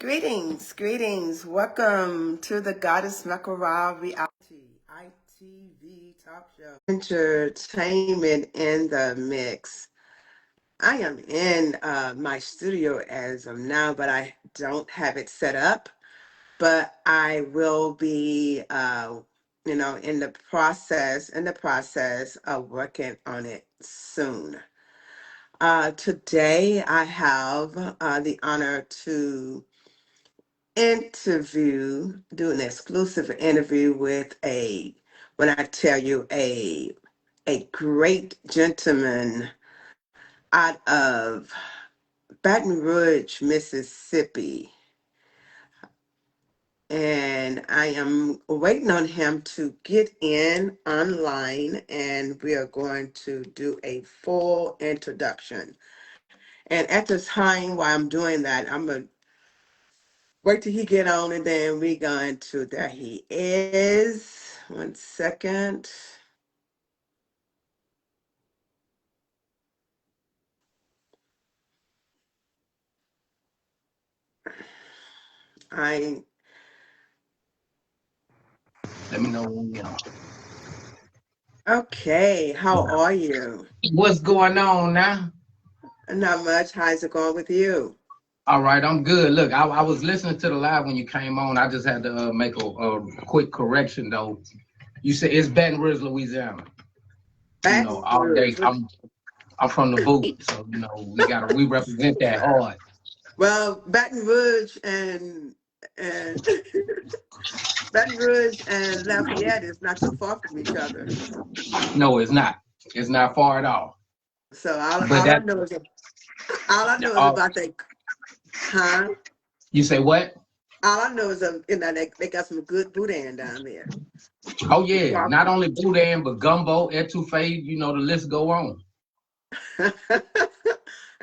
Greetings, greetings. Welcome to the Goddess Makara Reality ITV Talk Show. Entertainment in the mix. I am in my studio as of now, but I don't have it set up. But I will be, in the process of working on it soon. Today, I have the honor to do an exclusive interview with when I tell you a great gentleman out of Baton Rouge, Mississippi. And I am waiting on him to get in online, and we are going to do a full introduction. And at this time, while I'm doing that, I'm going to wait till he get on, and then we going to, there he is. 1 second. I Let me know when you Okay, how are you? What's going on now? Not much. How's it going with you? All right, I'm good. Look, I was listening to the live when you came on. I just had to make a quick correction though. You said it's Baton Rouge, Louisiana. Baton All day. Rouge. I'm from the boot, so we represent that hard. Well, Baton Rouge and Baton Rouge and Lafayette is not too far from each other. No, it's not. It's not far at all. So all, But all I that know is all I know is all about that, huh? you say what? All I know is they got some good boudin down there. Oh yeah, not only boudin but gumbo, etouffee. The list go on.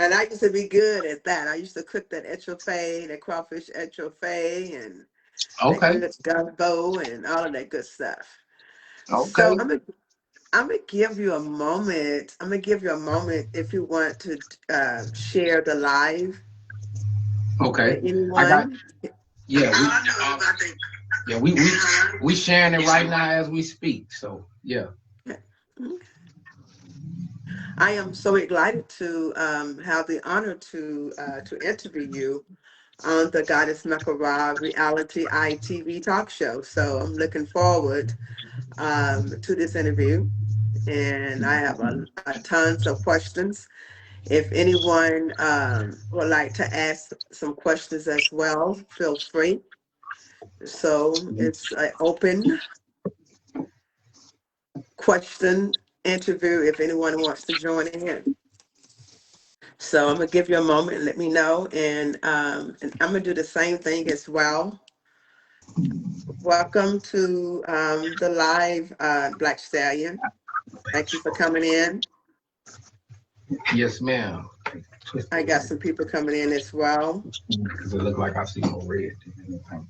And I used to be good at that. I used to cook that etouffee, that crawfish etouffee, and that Okay, good gumbo and all of that good stuff. So okay, I'm gonna give you a moment. I'm gonna give you a moment if you want to share the live okay. with I got anyone. yeah. I know about that. Yeah, we sharing it right now as we speak. So yeah. I am so excited to have the honor to interview you on the Goddess Makara Reality ITV Talk Show. So I'm looking forward to this interview, and I have a tons of questions. If anyone would like to ask some questions as well, feel free. So it's an open question interview if anyone wants to join in. So I'm gonna give you a moment and let me know, and I'm gonna do the same thing as well. Welcome to the live Black Stallion. Thank you for coming in. Yes, ma'am. I got some people coming in as well. Because it look like I see more red.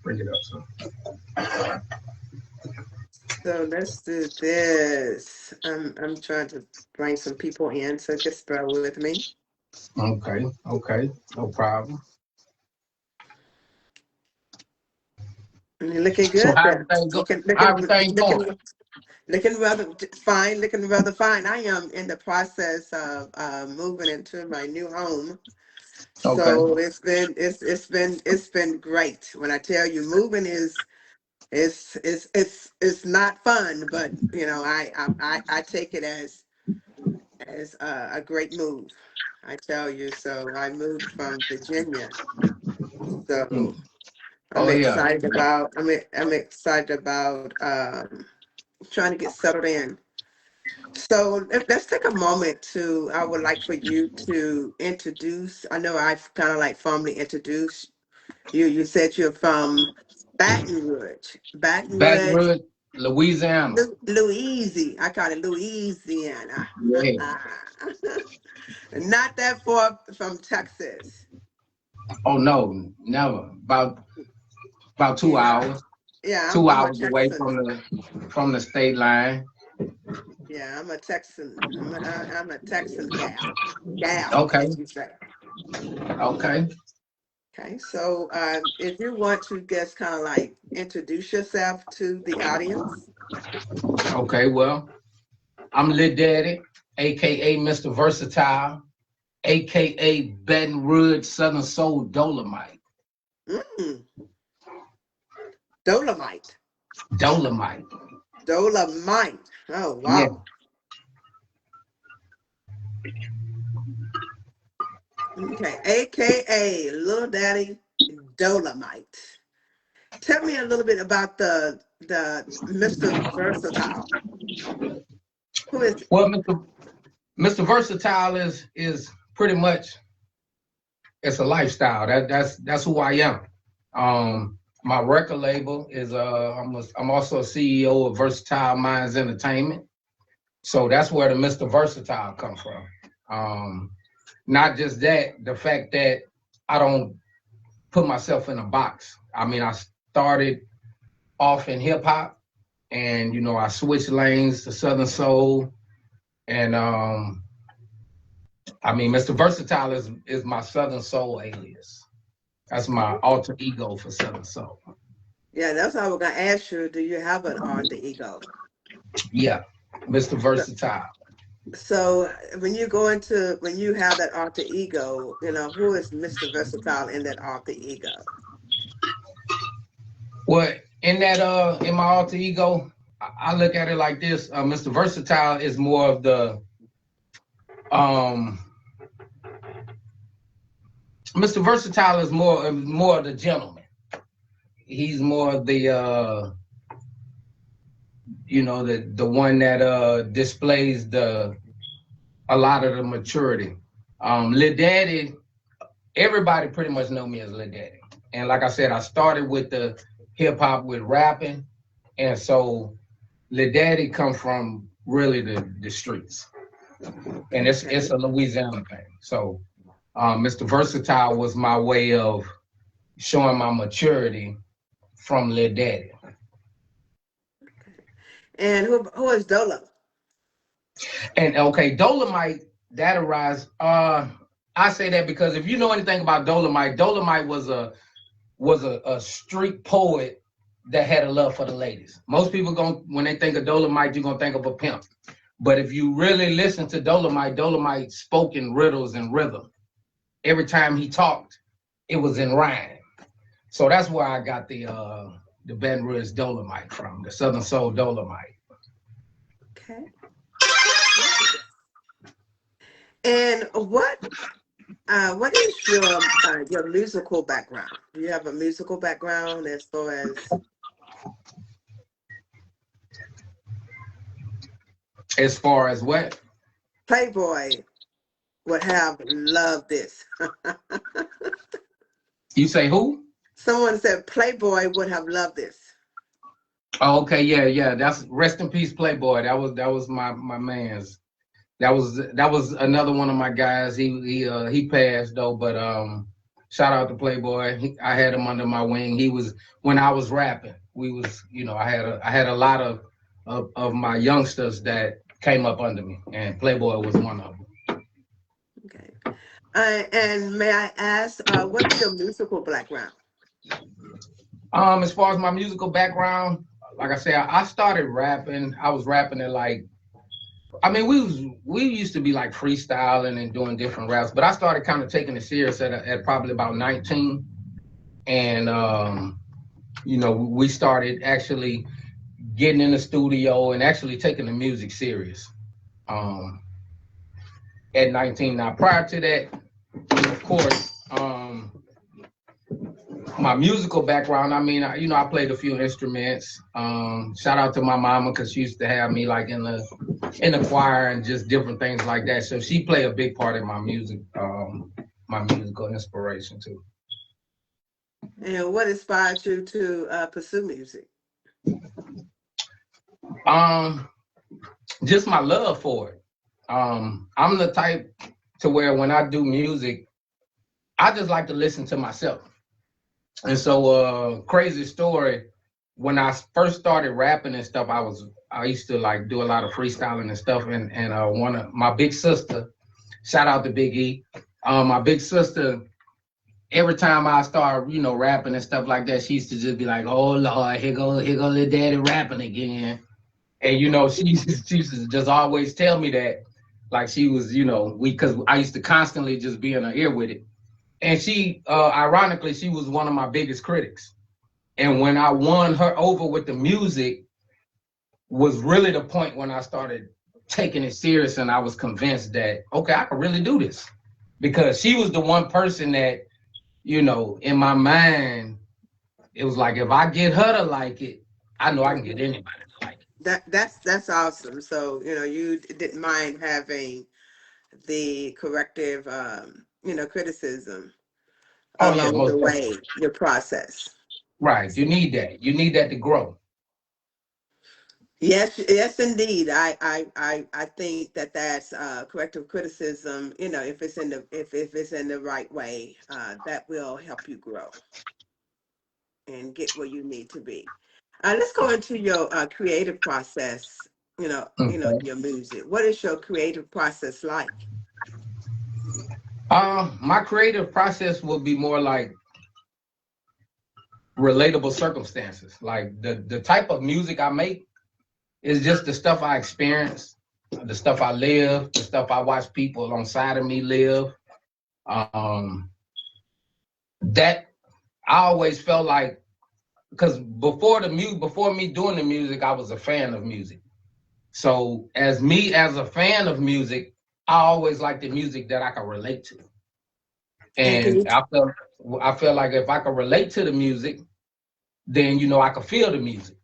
Bring it up. So So let's do this. I'm trying to bring some people in, so just bear with me. okay, no problem. You're looking So good there. Looking, how looking, everything going? looking, looking rather fine. Looking rather fine. I am in the process of moving into my new home. Okay. So it's been great. When I tell you, moving is it's not fun, but I take it as a great move. I tell you. So I moved from Virginia. Mm. So I'm Oh yeah. excited about I'm excited about trying to get settled in. So let's take a moment to, I would like for you to introduce, I know I've kind of like formally introduced you. You said you're from Baton Rouge. Baton Baton Rouge, Rouge, Louisiana. Louisiana. I call it Louisiana. Yeah. Not that far from Texas. Oh no, never. About two Yeah. hours. Yeah, Two I'm a hours away Texan. from the state line. Yeah, I'm a Texan. I'm a Texan gal. Gal, Okay. as you say. Okay. Okay, so if you want to just kind of like introduce yourself to the audience. Okay, well, I'm Lil Daddy, aka Mr Versatile, aka Baton Rouge Southern Soul Dolomite. Mm, Dolomite. Dolomite. Dolomite. Oh, Yeah. wow. Okay, AKA Little Daddy Dolomite. Tell me a little bit about the Mr. Versatile. Who is it? Well, Mr. Versatile is pretty much it's a lifestyle. That's who I am. My record label is I'm also a CEO of Versatile Minds Entertainment. So that's where the Mr. Versatile come from. Not just that, the fact that I don't put myself in a box. I mean, I started off in hip hop, and I switched lanes to Southern Soul, and I mean, Mr. Versatile is my Southern Soul alias. That's my alter ego for Southern Soul. Yeah, that's what I was gonna ask you. Do you have an alter ego? Yeah, Mr. So, Versatile. so when you have that alter ego, who is Mr. Versatile in that alter ego? Well, in my alter ego, I look at it like this. Mr. Versatile is more of the um Mr. Versatile is more of the gentleman. He's more of the the one that displays a lot of the maturity. Lil Daddy, everybody pretty much know me as Lil Daddy. And like I said, I started with the hip hop with rapping. And so Lil Daddy come from really the streets. And it's Okay. a Louisiana thing. So Mr. Versatile was my way of showing my maturity from Lil Daddy. And who is Dolo? And okay, Dolomite, that arise. I say that because if you know anything about Dolomite, Dolomite was a street poet that had a love for the ladies. Most people when they think of Dolomite, you're gonna think of a pimp. But if you really listen to Dolomite, Dolomite spoke in riddles and rhythm. Every time he talked, it was in rhyme. So that's where I got the Baton Rouge Dolomite from, the Southern Soul Dolomite. Okay. And what is your musical background? Do you have a musical background as far As far as what? Playboy would have loved this? You say who? Someone said Playboy would have loved this. Oh, okay, yeah. That's rest in peace, Playboy. That was my man's. That was another one of my guys. He passed though, but shout out to Playboy. I had him under my wing. He was when I was rapping. We was I had a lot of my youngsters that came up under me, and Playboy was one of them. Okay. And may I ask, what is your musical background? As far as my musical background, like I said, I started rapping. I was rapping at like, I mean, we used to be like freestyling and doing different raps, but I started kind of taking it serious at probably about 19, and we started actually getting in the studio and actually taking the music serious. At 19. Now, prior to that, of course, my musical background, I mean, I played a few instruments. Shout out to my mama because she used to have me like in the choir and just different things like that. So she played a big part in my music, my musical inspiration too. And what inspired you to pursue music? Just my love for it. I'm the type to where when I do music, I just like to listen to myself. And so, crazy story. When I first started rapping and stuff, I used to like do a lot of freestyling and stuff. And one of my big sister, shout out to Big E, my big sister, every time I start, rapping and stuff like that, she used to just be like, "Oh Lord, here go little daddy rapping again." And she used to just always tell me that, like she was, because I used to constantly just be in her ear with it. And she, ironically, she was one of my biggest critics. And when I won her over with the music, was really the point when I started taking it serious, and I was convinced that okay, I could really do this, because she was the one person that, in my mind, it was like if I get her to like it, I know I can get Mhm. anybody to like it. That's awesome. So, you didn't mind having the corrective, criticism Oh yeah, along most the definitely. way, your process. Right. You need that. You need that to grow. Yes, yes, indeed. I think that that's corrective criticism. If it's in the if it's in the right way, that will help you grow and get where you need to be. Let's go into your creative process. In Okay. your music. What is your creative process like? My creative process will be more like relatable circumstances. Like the type of music I make is just the stuff I experience, the stuff I live, the stuff I watch people alongside of me live. Um, that I always felt like, because before me doing the music, I was a fan of music. So as a fan of music, I always liked the music that I could relate to. And can And you I feel like if I could relate to the music, then I could feel the music.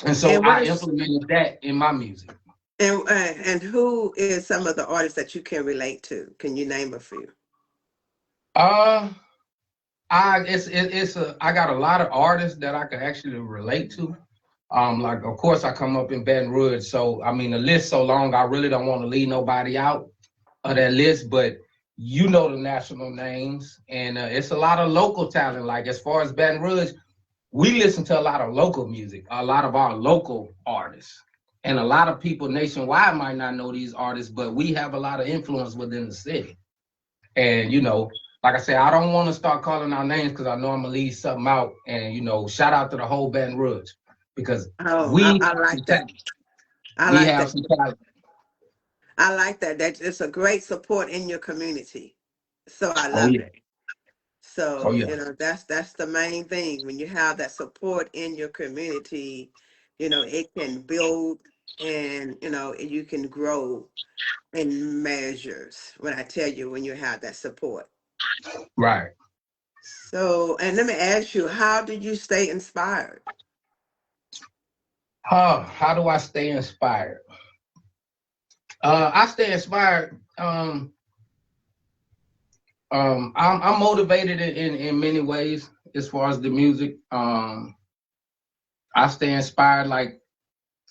And so and what I is implemented that in my music. and who is some of the artists that you can relate to? Can you name a few? Uh I got a lot of artists that I could actually relate to. Like of course I come up in Baton Rouge, so I mean the list so long I really don't want to leave nobody out of that list, but the national names, and it's a lot of local talent. Like as far as Baton Rouge, we listen to a lot of local music, a lot of our local artists. And a lot of people nationwide might not know these artists, but we have a lot of influence within the city. And like I said, I don't want to start calling our names because I know I'm gonna leave something out. And shout out to the whole Baton Rouge, because Oh, we I have some like that. talent. I We like have that. some talent. I like that. That it's a great support in your community. So I Oh love yeah. it. Oh So, yeah. that's the main thing. When you have that support in your community, it can build, and you can grow in measures. When I tell you, when you have that support. Right. So, and let me ask you, how did you stay inspired? How do I stay inspired? I stay inspired. I'm motivated in many ways as far as the music. I stay inspired, like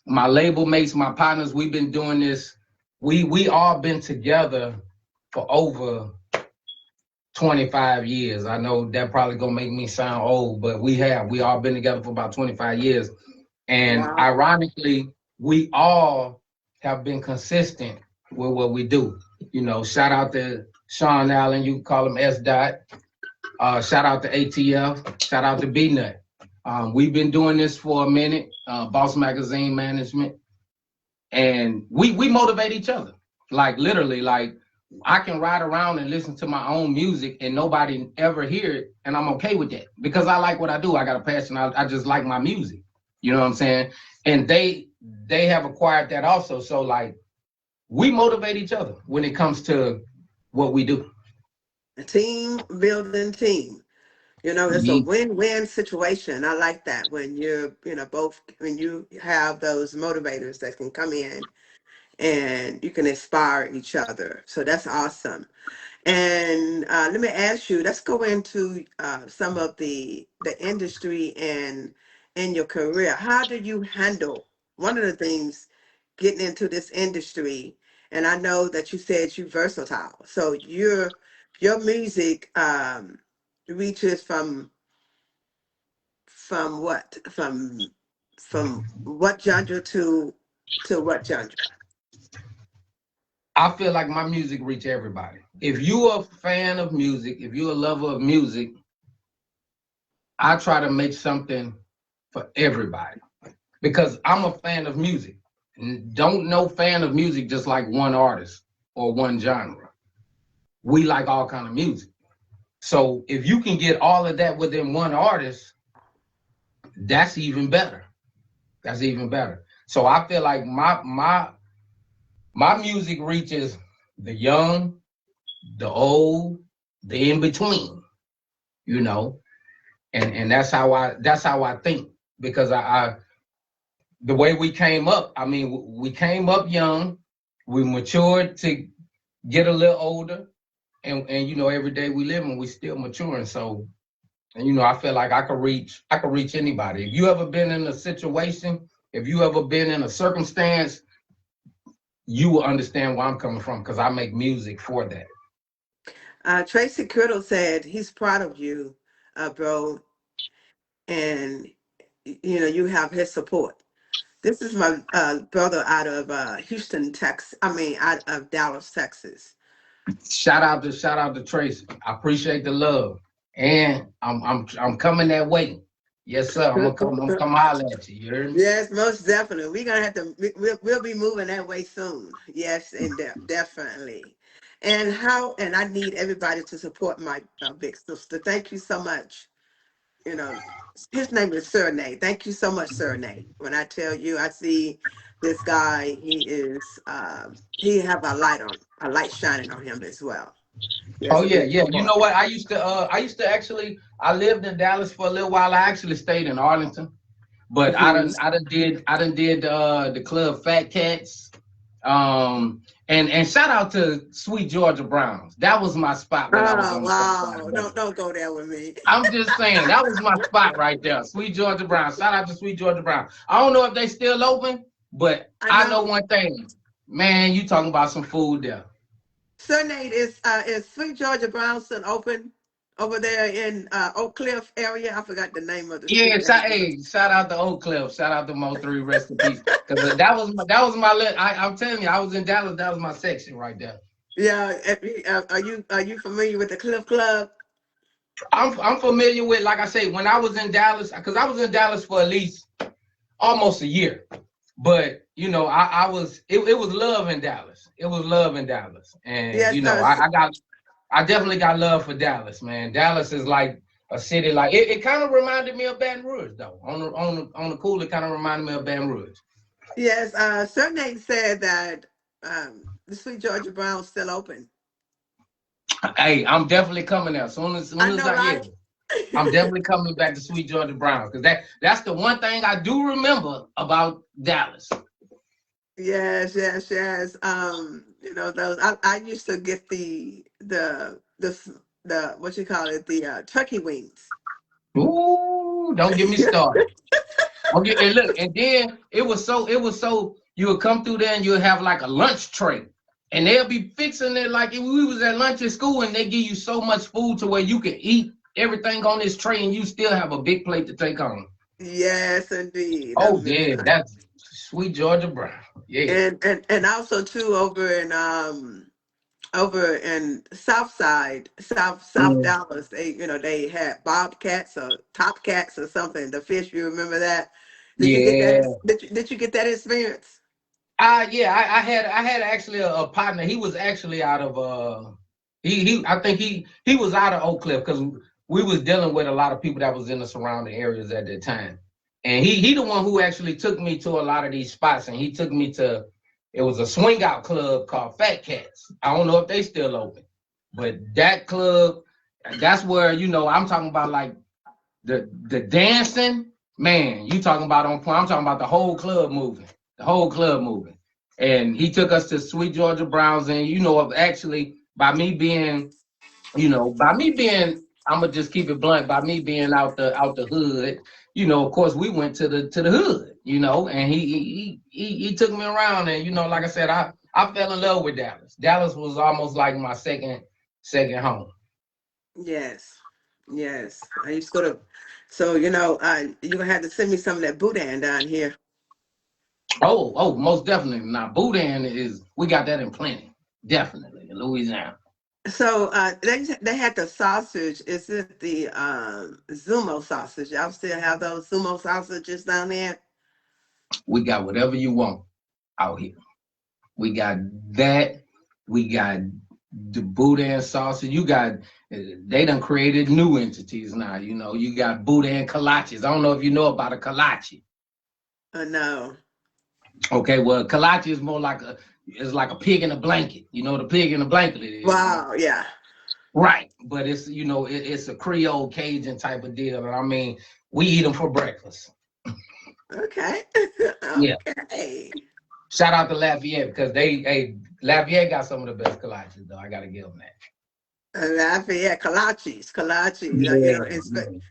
my label mates, my partners. We've been doing this. We all been together for over 25 years. I know that probably gonna make me sound old, but we all been together for about 25 years. And Wow. ironically, we all have been consistent with what we do. Shout out to Sean Allen, you can call him S. Dot. Shout out to ATF. Shout out to B Nut. We've been doing this for a minute. Boss Magazine Management, and we motivate each other. Like literally, like I can ride around and listen to my own music and nobody ever hear it, and I'm okay with that because I like what I do. I got a passion. I just like my music. You know what I'm saying? And they have acquired that also. So like we motivate each other when it comes to what we do. A team building team. It's a Yeah. win-win situation. I like that when you're, both when you have those motivators that can come in and you can inspire each other. So that's awesome. And let me ask you, let's go into some of the industry and in your career. How do you handle one of the things getting into this industry? And I know that you said you're versatile. So your music reaches from what? From what genre to what genre? I feel like my music reach everybody. If you're a fan of music, if you're a lover of music, I try to make something for everybody because I'm a fan of music. And don't no fan of music just like one artist or one genre. We like all kind of music. So if you can get all of that within one artist, that's even better. That's even better. So I feel like my music reaches the young, the old, the in between, you know, and that's how I think because I the way we came up. I mean, we came up young, we matured to get a little older, and you know, every day we live and we still maturing. So, and you know, I feel like I could reach anybody. If you ever been in a situation, if you ever been in a circumstance, you will understand where I'm coming from because I make music for that. Tracy Criddle said he's proud of you, bro, and you know you have his support. This is my brother out of Houston, Texas. I mean, out of Dallas, Texas. Shout out to Tracy. I appreciate the love, and I'm coming that way. Yes, sir. I'm gonna come holler at you. You heard me? Yes, most definitely. We're gonna have to. We'll be moving that way soon. Yes, and definitely. And how? And I need everybody to support my big sister. Thank you so much. You know, his name is Surnay. Thank you so much, Surnay. When I tell you, I see this guy. He have a light shining on him as well. Oh Yes, a yeah, big yeah. You support. know what? I used to actually I lived in Dallas for a little while. I actually stayed in Arlington. But Hmm. I done did the club Fat Cats. And shout out to Sweet Georgia Browns. That was my spot when I was Oh on the south side wow! of Dallas. Don't go there with me. I'm just saying that was my spot right there. Sweet Georgia Brown. Shout out to Sweet Georgia Brown. I don't know if they still open, but I I know know. one thing. Man, you talking about some food there. Surname is Sweet Georgia Brownson open over there in Oak Cliff area. I forgot the name of the Yeah, street that is. shout out to Oak Cliff. Shout out to Mo 3, rest in peace. Because that was my I'm telling you, I was in Dallas, that was my section right there. Yeah, are you familiar with the Cliff Club? I'm familiar with, like I say, when I was in Dallas, because I was in Dallas for at least almost a year. But you know, it was love in Dallas. It was love in Dallas, and you Yes, know, I definitely got love for Dallas, man. Dallas is like a city, like it kind of reminded me of Baton Rouge, though. On the cool, it kind of reminded me of Baton Rouge. yes. Surname said that the Sweet Georgia Brown's still open. Hey, I'm definitely coming there. Soon as I I yeah, know, I'm right? definitely coming back to Sweet Georgia Browns because that's the one thing I do remember about Dallas. Yes, yes, yes. You know those. I used to get the what you call it, the turkey wings. Ooh, don't get me started. Okay, and look, and then it was so you would come through there and you'll have like a lunch tray. And they'll be fixing it like if we was at lunch at school and they give you so much food to where you can eat everything on this tray and you still have a big plate to take home. Yes, indeed. I Oh mean, yeah, that's sweet Georgia Brown. Yeah. and also too over in South Mm, Dallas, they had bobcats or top cats or something. The fish, you remember that? Did you get that? yeah. Did you get that experience? Yeah, I had actually a partner. He was actually out of he I think he was out of Oak Cliff because we was dealing with a lot of people that was in the surrounding areas at that time. And he the one who actually took me to a lot of these spots and he took me to it was a swing out club called Fat Cats. I don't know if they still open. But that club, that's where, you know, I'm talking about like the dancing, man, you talking about on point. I'm talking about the whole club moving, the whole club moving. And he took us to Sweet Georgia Browns, and you know, actually, by me being, I'm gonna just keep it blunt. By me being out the hood, you know, of course, we went to the hood, you know, and he took me around, and you know, like I said, I fell in love with Dallas. Dallas was almost like my second home. Yes, yes. I used to go to. So you're gonna have to send me some of that boudin down here. Oh, most definitely. Now, Boudin is we got that in plenty. definitely in Louisiana. So they had the sausage. Is it the Zumo sausage? Y'all still have those Zumo sausages down there? We got whatever you want out here. We got that. We got the boudin sausage. You got they done created new entities now. You know, you got boudin kolaches. I don't know if you know about a kolache. No. Okay, well, kolache is more like a pig in a blanket. You know, the pig in a blanket it is. Wow. Yeah. Right, but it's it's a Creole Cajun type of deal, and I mean we eat them for breakfast. Okay. Yeah, Okay. shout out to Lafayette because Lafayette got some of the best kolaches though. I gotta give them that. Lafayette, kolaches, Yeah.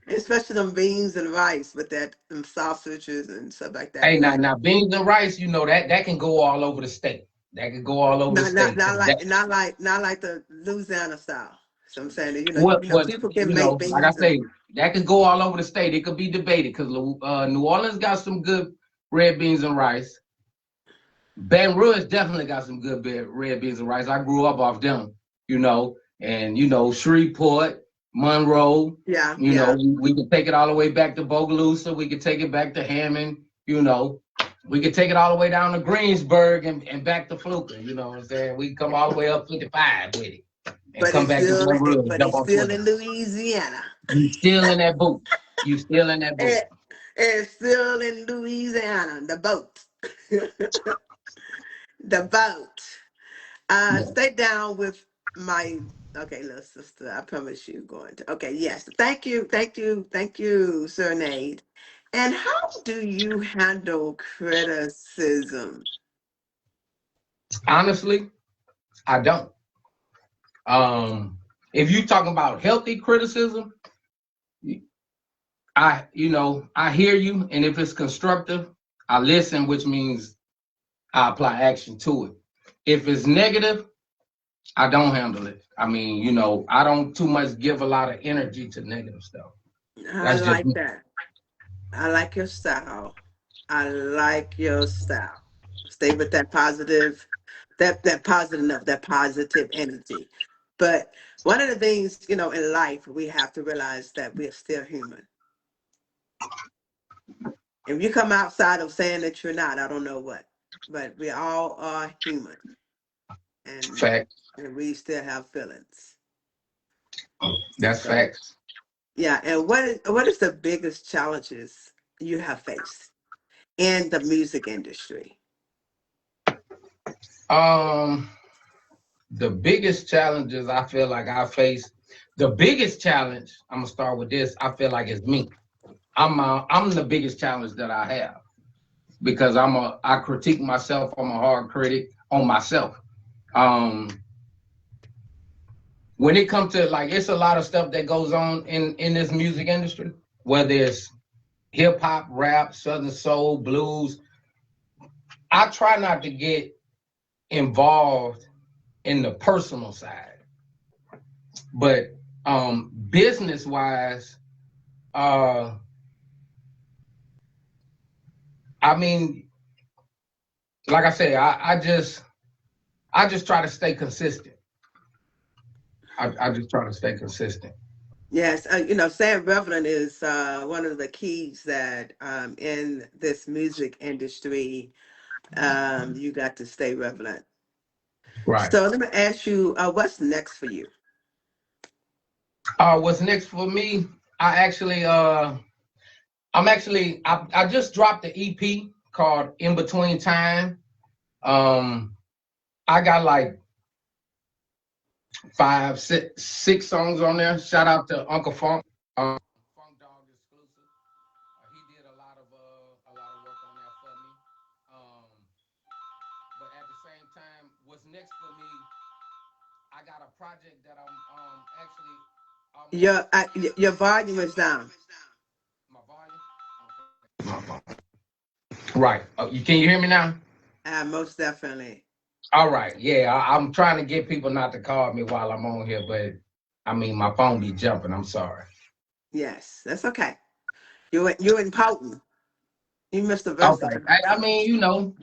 especially them beans and rice with that them sausages and stuff like that. Hey, Yeah. now beans and rice, you know that can go all over the state. That can go all over the Not not state. not like not like not like the Louisiana style. So I'm saying that What people can make like I beans and say, that could go all over the state. It could be debated because New Orleans got some good red beans and rice. Baton Rouge definitely got some good red beans and rice. I grew up off them, and Shreveport, Monroe. yeah, yeah. We can take it all the way back to Bogalusa. We could take it back to Hammond. We could take it all the way down to Greensburg and back to Fluker. You know what I'm saying? We come all the way up 55 with it and But come it's back to still Baton Rouge and but jump it's on still 20. in Louisiana. You still in that boot. You still in that boot. It's still in Louisiana. The boat. The boat. Yeah. Stay down with my okay, little sister. I promise you going to. Okay, yes. Thank you, Sir Nate. And how do you handle criticism? Honestly, I don't. If you talking about healthy criticism, I hear you, and if it's constructive, I listen, which means I apply action to it. If it's negative, I don't handle it. I mean, I don't too much give a lot of energy to negative stuff. I That's just like me. that. I like your style. I like your style. Stay with that positive, that positive enough, that positive energy. But one of the things, in life, we have to realize that we're still human. If you come outside of saying that you're not, I don't know what. But we all are human, and Fact. and we still have feelings. That's So facts. yeah. And what is the biggest challenges you have faced in the music industry? Um, the biggest challenges I feel like I face, the biggest challenge, I'm gonna start with this, I feel like it's me. I'm the biggest challenge that I have because I critique myself. I'm a hard critic on myself. Um, when it comes to like, it's a lot of stuff that goes on in this music industry, whether it's hip hop, rap, southern soul, blues. I try not to get involved in the personal side, but business wise, uh, I mean, like I say, I just try to stay consistent. I just try to stay consistent. Yes, staying relevant is one of the keys that in this music industry, you got to stay relevant. Right. So let me ask you, what's next for you? What's next for me? I actually I just dropped the EP called In Between Time. Um I got like five, six songs on there. Shout out to Uncle Funk, Funk Dog exclusive. He did a lot of work on that for me. Um, but at the same time, what's next for me? I got a project that I'm actually almost Your volume is down. my volume. Okay. My phone. Right. Can you hear me now? Most definitely. All right. Yeah, I'm trying to get people not to call me while I'm on here, but I mean my phone be jumping. I'm sorry. Yes, that's okay. You're important. You Mr. Okay. Versatile. I mean,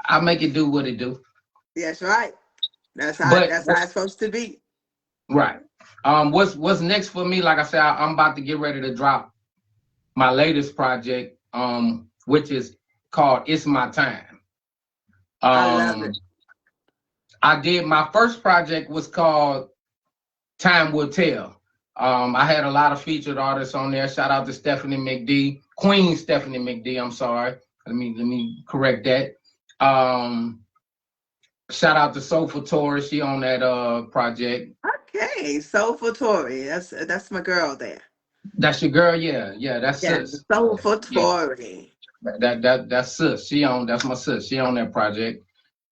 I make it do what it do. That's right. But That's how it's supposed to be. right. What's next for me? Like I said, I'm about to get ready to drop my latest project, which is called "It's My Time." I love Um, it. I did my first project was called "Time Will Tell." I had a lot of featured artists on there. Shout out to Stephanie McD, Queen Stephanie McD. I'm sorry. Let me correct that. Um, Shout out to Soulful Taurus. She on that project. Okay, Soulful Tory. That's my girl there. That's your girl, yeah, yeah. That's Yeah, sis. Yeah, Soulful yeah. Tory. That's sis. That's my sis. She on that project.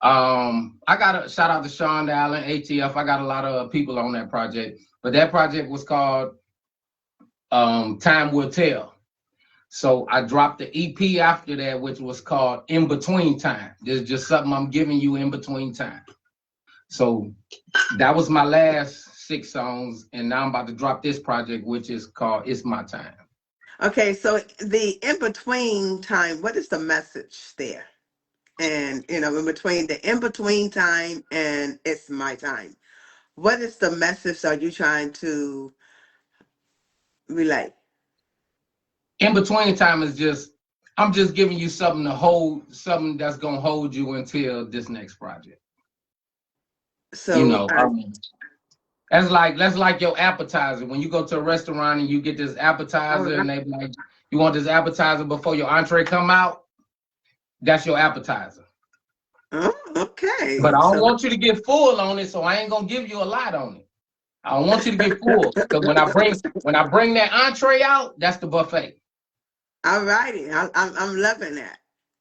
I got a shout out to Sean Allen, ATF. I got a lot of people on that project, but that project was called Time Will Tell. So I dropped the EP after that, which was called In Between Time. This is just something I'm giving you in between time. So that was my last 6 songs, and now I'm about to drop this project, which is called It's My Time. Okay, so the in between time, what is the message there? And in between time and it's my time. What is the message are you trying to relay? In between time is just I'm just giving you something to hold, something that's gonna hold you until this next project. You So know, that's like your appetizer. When you go to a restaurant and you get this all appetizer, right. and they be like, you want this appetizer before your entree come out. That's your appetizer. Oh, okay. But I don't So want you to get full on it, so I ain't gonna give you a lot on it. I don't want you to get full because when I bring that entree out, that's the buffet. all righty. I'm loving that.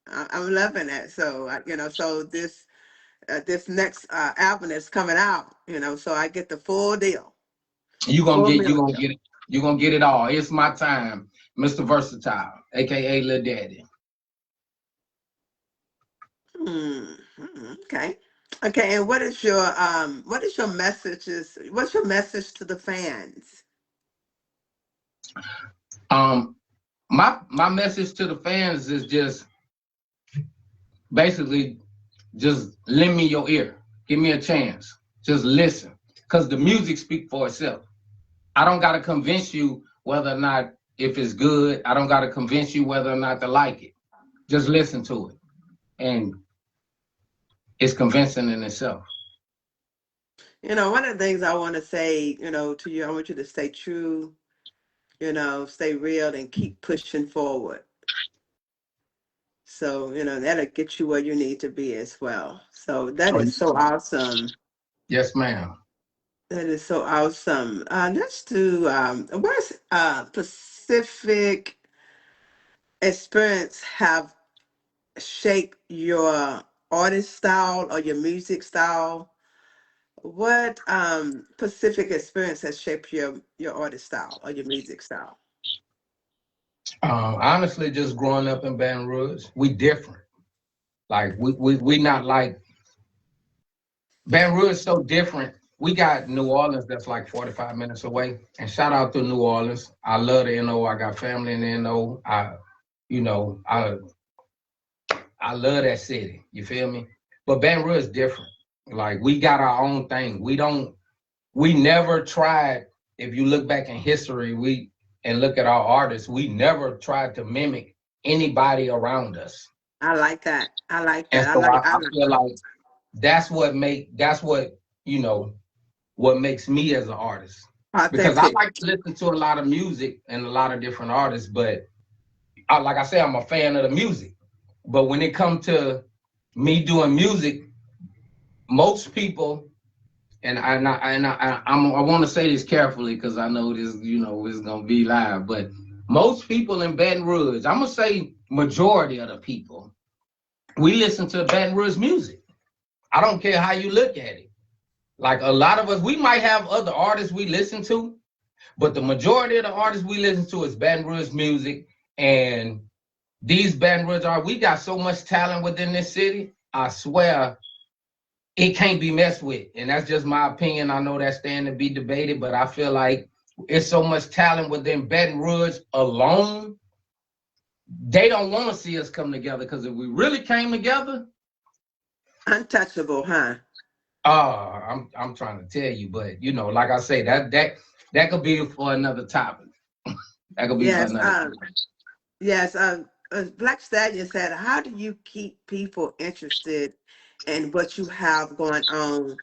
I'm loving that. So so this next album is coming out. So I get the full deal, You gonna full get you meal gonna deal. get it. You gonna get it all. It's my time, Mr. Versatile, AKA Lil Daddy. Okay. Okay. And what is your messages? What's your message to the fans? Um, my message to the fans is just basically just lend me your ear. Give me a chance. Just listen. Cause the music speaks for itself. I don't gotta convince you whether or not if it's good. I don't gotta convince you whether or not to like it. Just listen to it. And it's convincing in itself. One of the things I want to say, to you, I want you to stay true, stay real and keep pushing forward. So, that'll get you where you need to be as well. So that Oh, is so awesome. yes, ma'am. That is so awesome. Let's do where's Pacific experience have shaped your artist style or your music style? What Pacific experience has shaped your artist style or your music style? Honestly, just growing up in Baton Rouge, we different. Like we not like Baton Rouge is so different. We got New Orleans that's like 45 minutes away. And shout out to New Orleans. I love the NO. I got family in the NO. You know, I love that city. You feel me? But Baton Rouge is different. Like we got our own thing. We never tried, if you look back in history, and look at our artists, we never tried to mimic anybody around us. I like that. I like And that. so I I like feel like that's what what makes me as an artist. Because I authentic. like to listen to a lot of music and a lot of different artists, but like I say, I'm a fan of the music. But when it comes to me doing music, most people, and I want to say this carefully because I know this, is gonna be live. But most people in Baton Rouge, I'm gonna say majority of the people, we listen to Baton Rouge music. I don't care how you look at it. Like a lot of us, we might have other artists we listen to, but the majority of the artists we listen to is Baton Rouge music. And these Baton Rouge are, we got so much talent within this city. I swear it can't be messed with. And that's just my opinion. I know that's stand to be debated, but I feel like it's so much talent within Baton Rouge alone. They don't want to see us come together because if we really came together, Untouchable, huh? I'm trying to tell you, but you know, like I say, that could be for another topic. That could be for Yes. another. Yes. Black Stallion said, "How do you keep people interested in what you have going on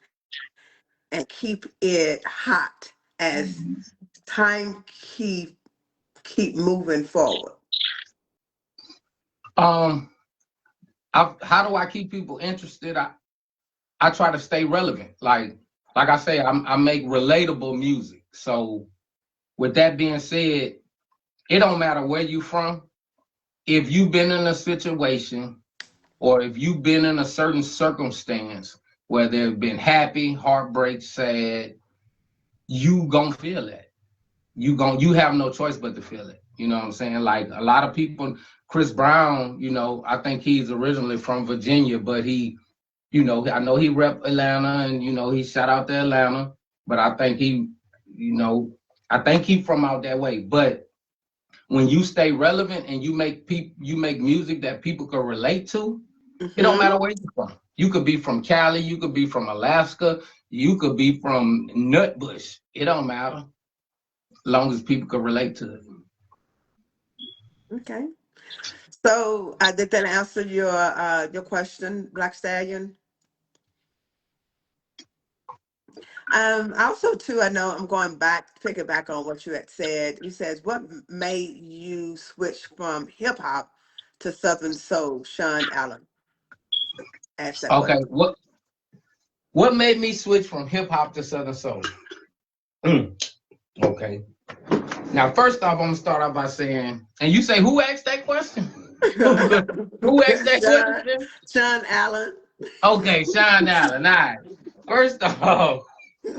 and keep it hot as time keep moving forward?" Um, how do I keep people interested? I try to stay relevant. Like I say, I make relatable music. So with that being said, it don't matter where you from. If you've been in a situation or if you've been in a certain circumstance where there's been happy, heartbreak, sad, you gonna feel that. You have no choice but to feel it. You know what I'm saying? Like a lot of people, Chris Brown, you know, I think he's originally from Virginia, but he, you know, I know he rep Atlanta and you know he shout out to Atlanta, but I think he, you know, I think he from out that way. But when you stay relevant and you make music that people can relate to, it don't Mm-hmm. matter where you're from. You could be from Cali, you could be from Alaska, you could be from Nutbush. It don't matter, as long as people can relate to it. Okay. So, did that answer your question, Black Stallion? Also, too, I know I'm going back, picking back on what you had said. You said, "What made you switch from hip hop to Southern Soul?" Sean Allen asked that Okay, question. what made me switch from hip hop to Southern Soul? Okay. Now, first off, I'm gonna start off by saying, and you say who asked that question? Who asked that Sean, question? Sean Allen. Okay, Sean Allen. All right. First off,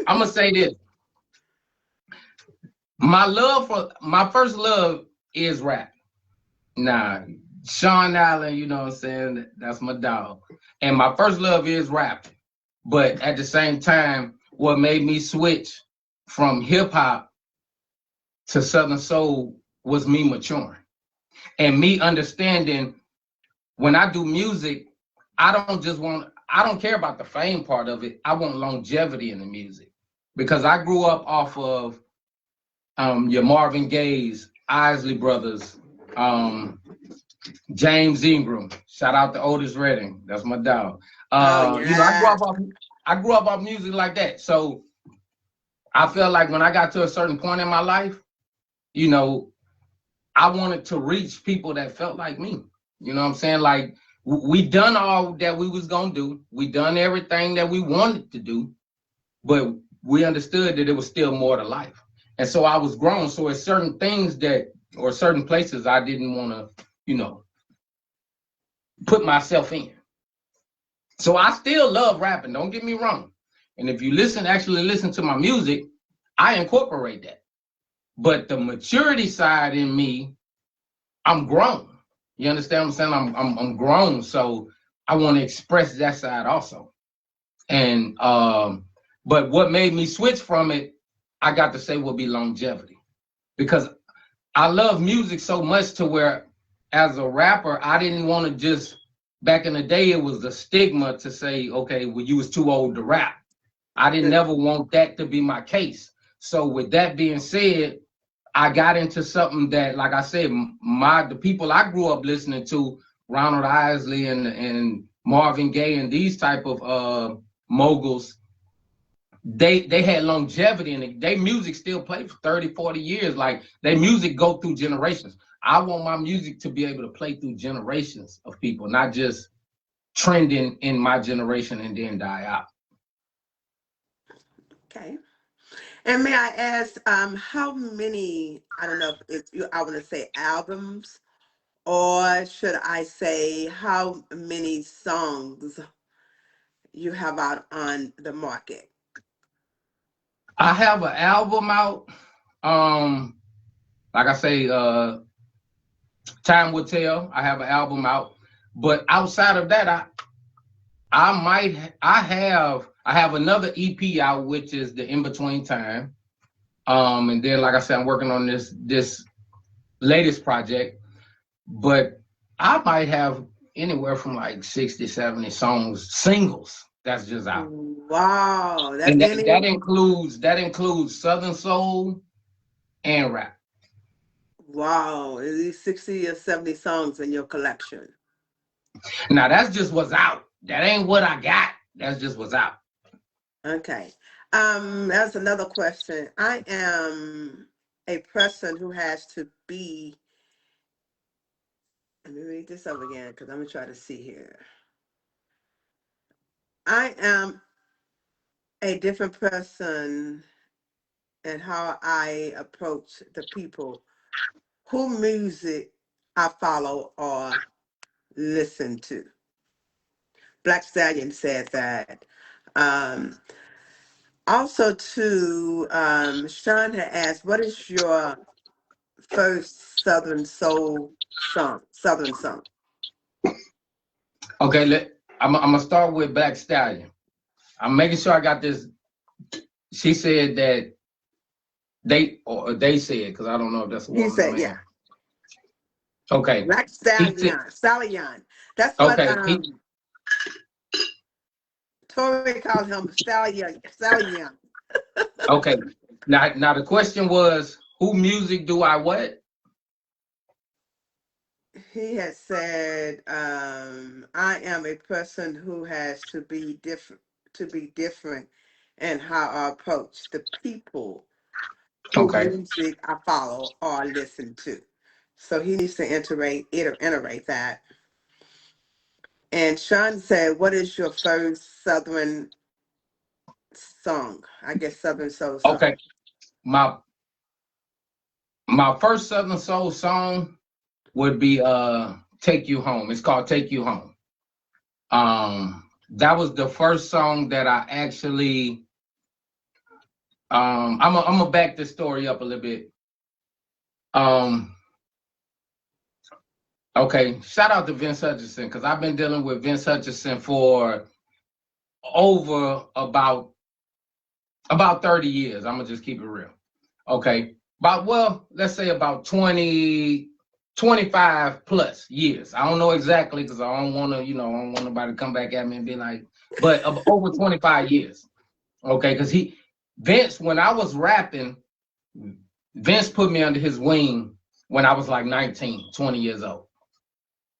I'm gonna say this. My first love is rap. Nah, Sean Allen, you know what I'm saying? That's my dog. And my first love is rap. But at the same time, what made me switch from hip hop to Southern Soul was me maturing and me understanding when I do music, I don't care about the fame part of it. I want longevity in the music because I grew up off of your Marvin Gaye's, Isley Brothers, um, James Ingram. Shout out to Otis Redding. That's my dog. Oh You know, yeah. I grew up off music like that. So I felt like when I got to a certain point in my life, you know, I wanted to reach people that felt like me. You know what I'm saying? Like we done all that we was gonna do. We done everything that we wanted to do, but we understood that there was still more to life. And so I was grown. So it's certain things that or certain places I didn't want to, you know, put myself in. So I still love rapping, don't get me wrong. And if you actually listen to my music, I incorporate that. But the maturity side in me, I'm grown. You understand what I'm saying? I'm grown, so I want to express that side also. And but what made me switch from it, I got to say would be longevity. Because I love music so much to where as a rapper, I didn't want to just back in the day it was the stigma to say, okay, well, you was too old to rap. I didn't never want that to be my case. So with that being said, I got into something that, like I said, the people I grew up listening to, Ronald Isley and Marvin Gaye and these type of moguls, they had longevity and their music still played for 30, 40 years. Like their music go through generations. I want my music to be able to play through generations of people, not just trending in my generation and then die out. Okay. And may I ask, how many? I don't know if I want to say albums, or should I say how many songs you have out on the market? I have an album out. Um, like I say, time will tell. I have an album out, but outside of that, I have another EP out, which is the In Between Time. And then like I said, I'm working on this latest project, but I might have. anywhere from like 60, 70 songs, singles. That's just out. Wow, that's And any. that includes Southern Soul and rap. Wow, at least 60 or 70 songs in your collection. Now that's just what's out. That ain't what I got. That's just what's out. Okay. That's another question. I am a person who has to be, let me read this up again because I'm gonna try to see here. I am a different person in how I approach the people who music I follow or listen to. Black Stallion said that. Um, Also, too, Sean had asked, "What is your first Southern soul song? Southern song?" Okay, I'm gonna start with Black Stallion. I'm making sure I got this. She said that they said, because I don't know if that's a He woman or said, "Yeah, man. Okay. Black He said, Stallion, Stallion." That's what okay, Tori called him, Stallion, Stallion. okay. Now the question was, who music do I what? He had said, "I am a person who has to be different, in how I approach the people who Okay. music I follow or listen to." So he needs to iterate that. And Sean said, "What is your first Southern song?" I guess Southern soul song. Okay. My my first Southern Soul song would be Take You Home. It's called Take You Home. That was the first song that I actually I'm gonna back this story up a little bit. Um okay, shout out to Vince Hutchinson, because I've been dealing with Vince Hutchinson for over about 30 years. I'm gonna just keep it real. Okay. Let's say about 20, 25 plus years. I don't know exactly, because I don't want to, I don't want nobody to come back at me and be like, but over 25 years. Okay. Because Vince, when I was rapping, Vince put me under his wing when I was like 19, 20 years old.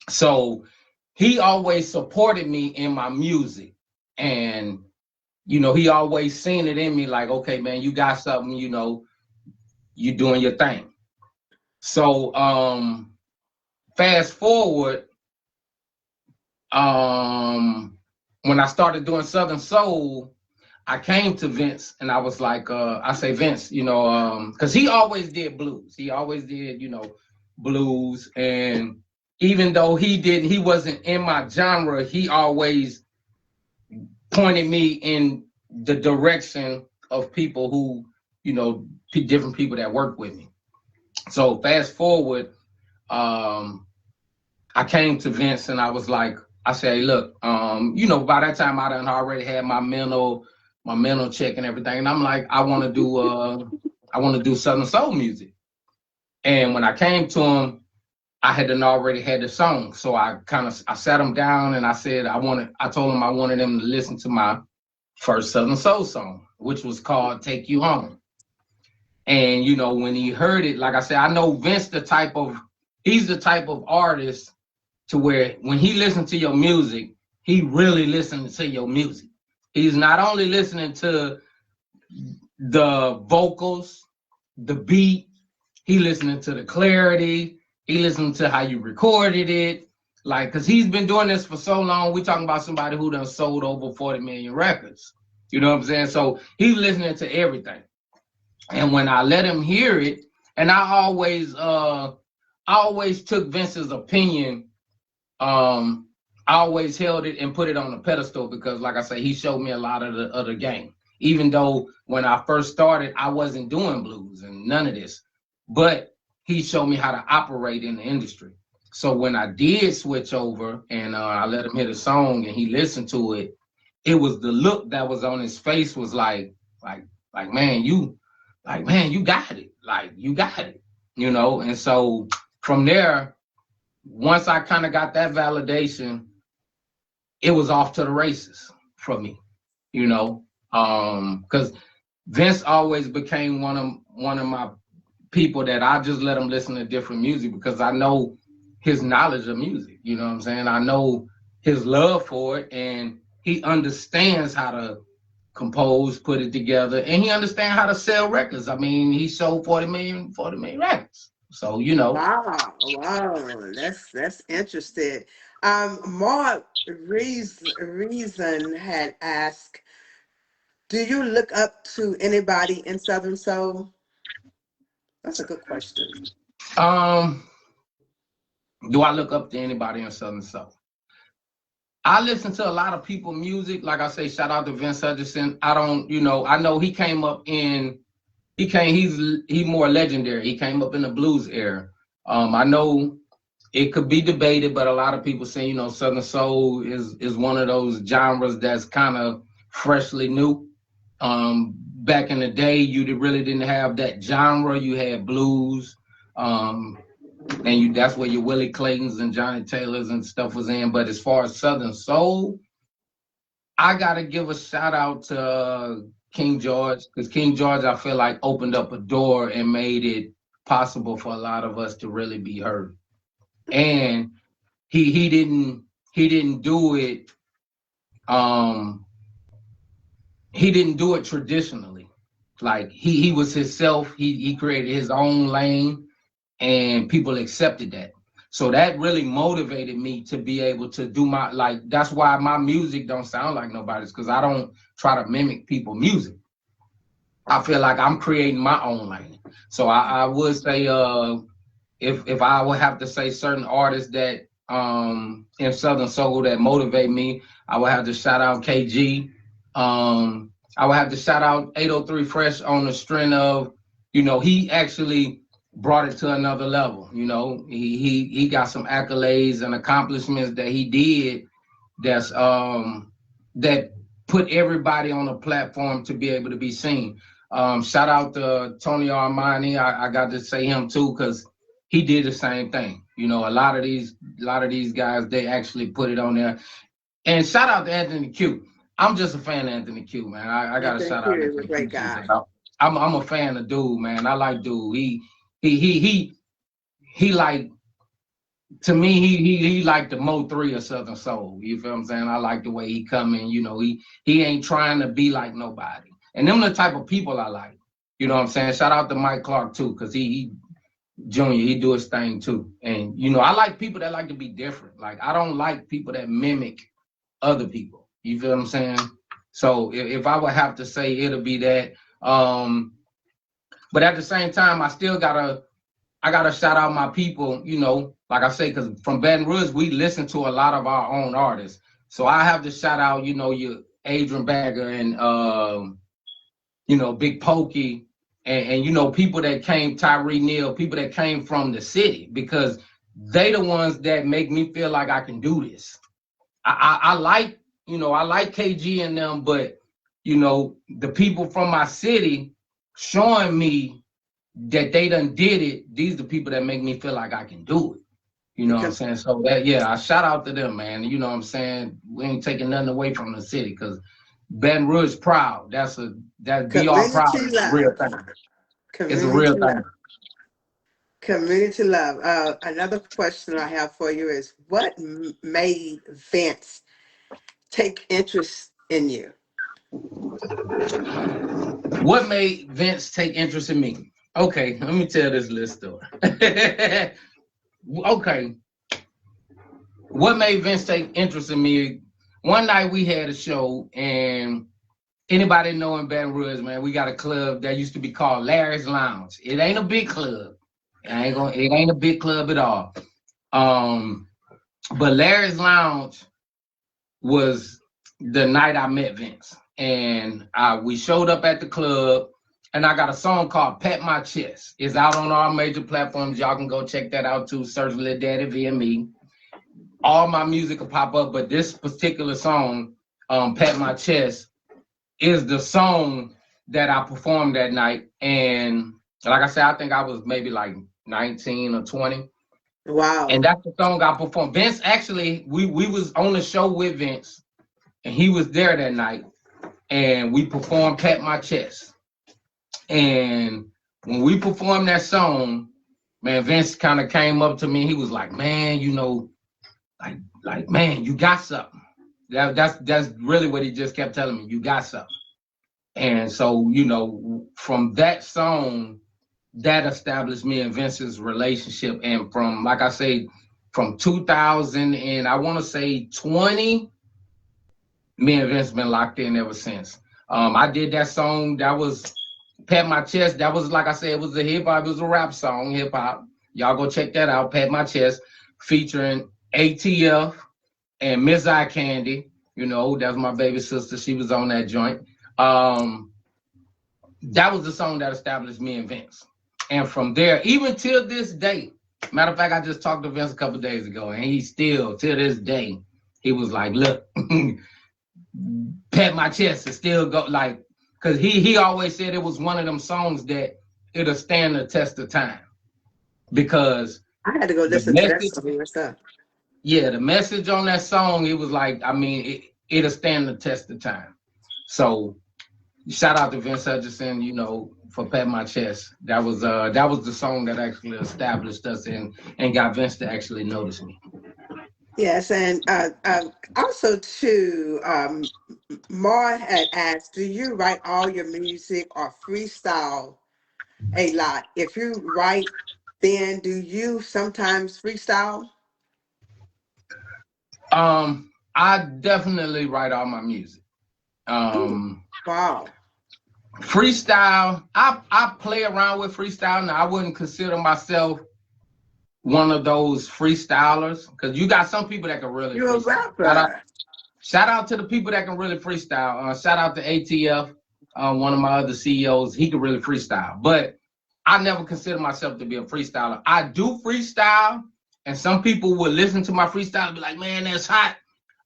So he always supported me in my music. And, he always seen it in me like, okay, man, you got something, you doing your thing. So fast forward, when I started doing Southern Soul, I came to Vince and I was like, I say, Vince, because he always did blues. He always did, blues. And even though he wasn't in my genre, he always pointed me in the direction of people who, different people that work with me. So fast forward, I came to Vince and I was like, I said, hey, look, by that time I done already had my mental check and everything. And I'm like, I want to do Southern Soul music. And when I came to him, I had already had the song. So I sat him down and I said, I told him I wanted him to listen to my first Southern Soul song, which was called Take You Home. And, when he heard it, like I said, I know Vince, he's the type of artist to where when he listens to your music, he really listens to your music. He's not only listening to the vocals, the beat, he listening to the clarity, he listening to how you recorded it. Like, because he's been doing this for so long, we talking about somebody who done sold over 40 million records. You know what I'm saying? So he's listening to everything. And when I let him hear it, and I always took Vince's opinion, I always held it and put it on a pedestal because, like I say, he showed me a lot of the game. Even though when I first started, I wasn't doing blues and none of this, but he showed me how to operate in the industry. So when I did switch over and I let him hear the song and he listened to it, it was the look that was on his face was like, man, you got it. Like, you got it, And so from there, once I kind of got that validation, it was off to the races for me, you know, because Vince always became one of my people that I just let him listen to different music because I know his knowledge of music. You know what I'm saying? I know his love for it, and he understands how to compose, put it together, and he understands how to sell records. I mean, he sold 40 million records. So, you know. Wow, wow, that's interesting. Mark Reason had asked, "Do you look up to anybody in Southern Soul?" That's a good question. Um, do I look up to anybody in Southern Soul? I listen to a lot of people music. Like I say, shout out to Vince Hutchinson. I don't, you know, I know he came up in he's more legendary. He came up in the blues era. I know it could be debated, but a lot of people say, you know, Southern Soul is one of those genres that's kind of freshly new. Back in the day, you really didn't have that genre. You had blues, and that's where your Willie Claytons and Johnny Taylors and stuff was in. But as far as Southern Soul, I gotta give a shout out to King George, because King George, I feel like, opened up a door and made it possible for a lot of us to really be heard. And he didn't do it um he didn't do it traditionally. Like he was himself. He created his own lane, and people accepted that. So that really motivated me to be able to do my, like, that's why my music don't sound like nobody's, because I don't try to mimic people's music. I feel like I'm creating my own lane. So I would say, if I would have to say certain artists that in Southern Soul that motivate me, I would have to shout out KG. I would have to shout out 803 Fresh on the strength of, you know, he actually brought it to another level. You know, he got some accolades and accomplishments that he did that's that put everybody on a platform to be able to be seen. Shout out to Tony Armani. I got to say him too, because he did the same thing. You know, a lot of these guys, they actually put it on there. And shout out to Anthony Q. I'm just a fan of Anthony Q, man. I got to Anthony shout out Q is a Anthony Q great too, guy. because I'm a fan of dude, man. I like dude. He like, to me, he like the Mo3 of Southern Soul. You feel what I'm saying? I like the way he come in. You know, he ain't trying to be like nobody. And them the type of people I like. You know what I'm saying? Shout out to Mike Clark too, because he Junior, he do his thing too. And you know, I like people that like to be different. Like, I don't like people that mimic other people. You feel what I'm saying? So if I would have to say, it'll be that. But at the same time, I gotta shout out my people, you know, like I say, because from Baton Rouge, we listen to a lot of our own artists. So I have to shout out, you know, your Adrian Bagger and you know, Big Pokey, and you know, people that came, Tyree Neal, people that came from the city, because they the ones that make me feel like I can do this. I like, you know, I like KG and them, but you know, the people from my city showing me that they done did it, these are the people that make me feel like I can do it. You know what I'm Com- saying? So that, yeah, I shout out to them, man. You know what I'm saying? We ain't taking nothing away from the city, because Baton Rouge proud. That BR proud Community is a real love. thing. It's a real Community thing. love. Community love. Another question I have for you is, what made Vince take interest in you? What made Vince take interest in me? Okay, let me tell this little story. Okay, what made Vince take interest in me? One night we had a show, and anybody know in Baton Rouge, man, we got a club that used to be called Larry's Lounge. It ain't a big club. It ain't a big club at all. Um, but Larry's Lounge was the night I met Vince, and we showed up at the club, and I got a song called "Pat My Chest." It's out on all major platforms. Y'all can go check that out too. Search Lil Daddy VME. All my music will pop up, but this particular song, "Pat My Chest," is the song that I performed that night. And like I said, I think I was maybe like 19 or 20. And Wow. that's the song I performed. Vince actually, we was on the show with Vince, and he was there that night, and we performed "Pat My Chest." And when we performed that song, man, Vince kind of came up to me. He was like, "Man, you know, like man, you got something." That's really what he just kept telling me. You got something. And so, you know, from that song, that established me and Vince's relationship. And from, like I say, from 2000 and I want to say 20, me and Vince been locked in ever since. I did that song. That was Pat My Chest. That was, like I said, it was a hip hop. It was a rap song, hip hop. Y'all go check that out. Pat My Chest, featuring ATF and Miss Eye Candy. You know, that's my baby sister. She was on that joint. Um, that was the song that established me and Vince. And from there, even till this day, matter of fact, I just talked to Vince a couple of days ago, and he still, till this day, he was like, look, pat my chest and still go, like, because he always said it was one of them songs that it'll stand the test of time. Because I had to go the listen to that message, song myself. yeah, the message on that song, it was like, I mean, it'll stand the test of time. So shout out to Vince Hutchinson, you know, for Pat My Chest. That was the song that actually established us and got Vince to actually notice me. Yes, and also too, Mar had asked, do you write all your music or freestyle a lot? If you write, then do you sometimes freestyle? I definitely write all my music. Ooh, Um, wow. freestyle, I play around with freestyle. Now I wouldn't consider myself one of those freestylers because you got some people that can really You're a freestyle. rapper. Shout out to the people that can really freestyle. Shout out to ATF, one of my other CEOs. He can really freestyle. But I never consider myself to be a freestyler. I do freestyle, and some people will listen to my freestyle and be like, man, that's hot.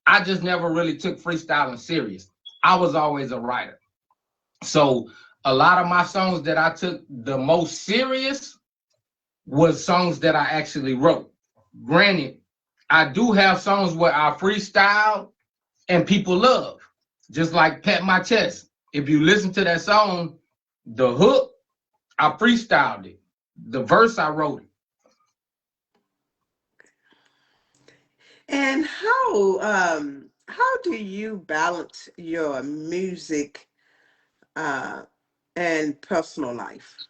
I just never really took freestyling serious. I was always a writer. So a lot of my songs that I took the most serious was songs that I actually wrote. Granted, I do have songs where I freestyle and people love, just like Pat My Chest. If you listen to that song, the hook, I freestyled it. The verse, I wrote it. And how do you balance your music uh, and personal life?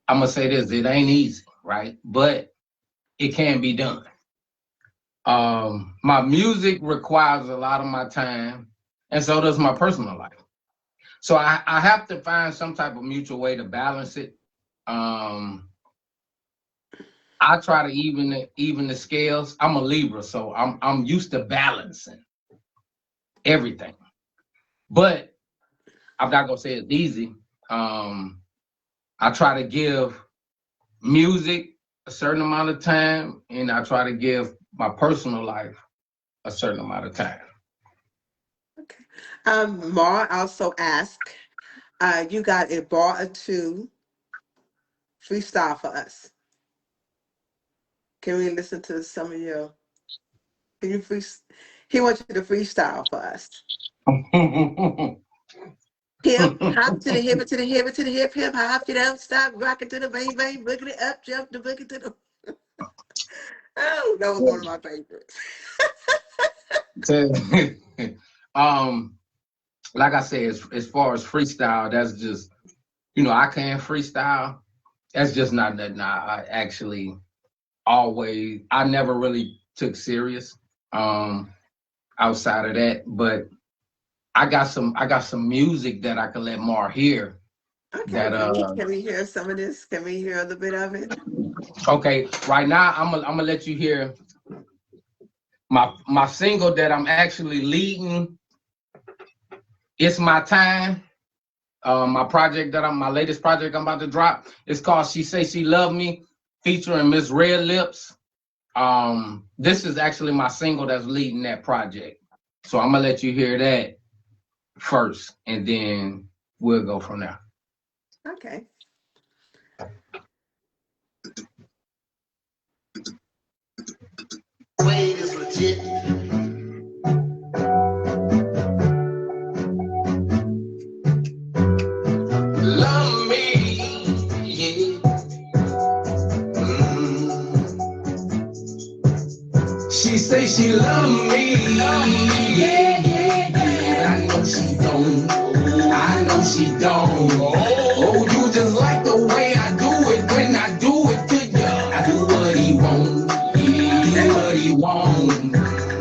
I'm gonna say this: it ain't easy, right? But it can be done. My music requires a lot of my time, and so does my personal life. So I have to find some type of mutual way to balance it. Um, I try to even the scales. I'm a Libra, so I'm used to balancing everything. But I'm not gonna say it's easy. Um, I try to give music a certain amount of time, and I try to give my personal life a certain amount of time. Okay. Mar also asked, you got a bar or two freestyle for us. Can we listen to some of your? Can you free? He wants you to freestyle for us. Hip, hop to the hip, to the hip, to the hip, hip, hop, you don't stop, rock it to the bang, bang, boogie it up, jump the boogie to the. Oh, that was one of my favorites. um, like I said, as far as freestyle, that's just, you know, I can't freestyle. That's just not that. I actually I never really took serious outside of that. But I got some music that I can let Mar hear. Okay, That can we hear some of this? Can we hear a little bit of it? okay, right now I'm gonna let you hear my single that I'm actually leading. It's My Time. My latest project I'm about to drop. It's called She Say She Love Me, featuring Miss Red Lips. This is actually my single that's leading that project. So I'm gonna let you hear that first, and then we'll go from there. Okay. Wade is legit. Love me, yeah. She say she love me, yeah, yeah, yeah. I know she don't, I know she don't. Oh, you just like the way I do it when I do it to you. I do what he want, do what he want.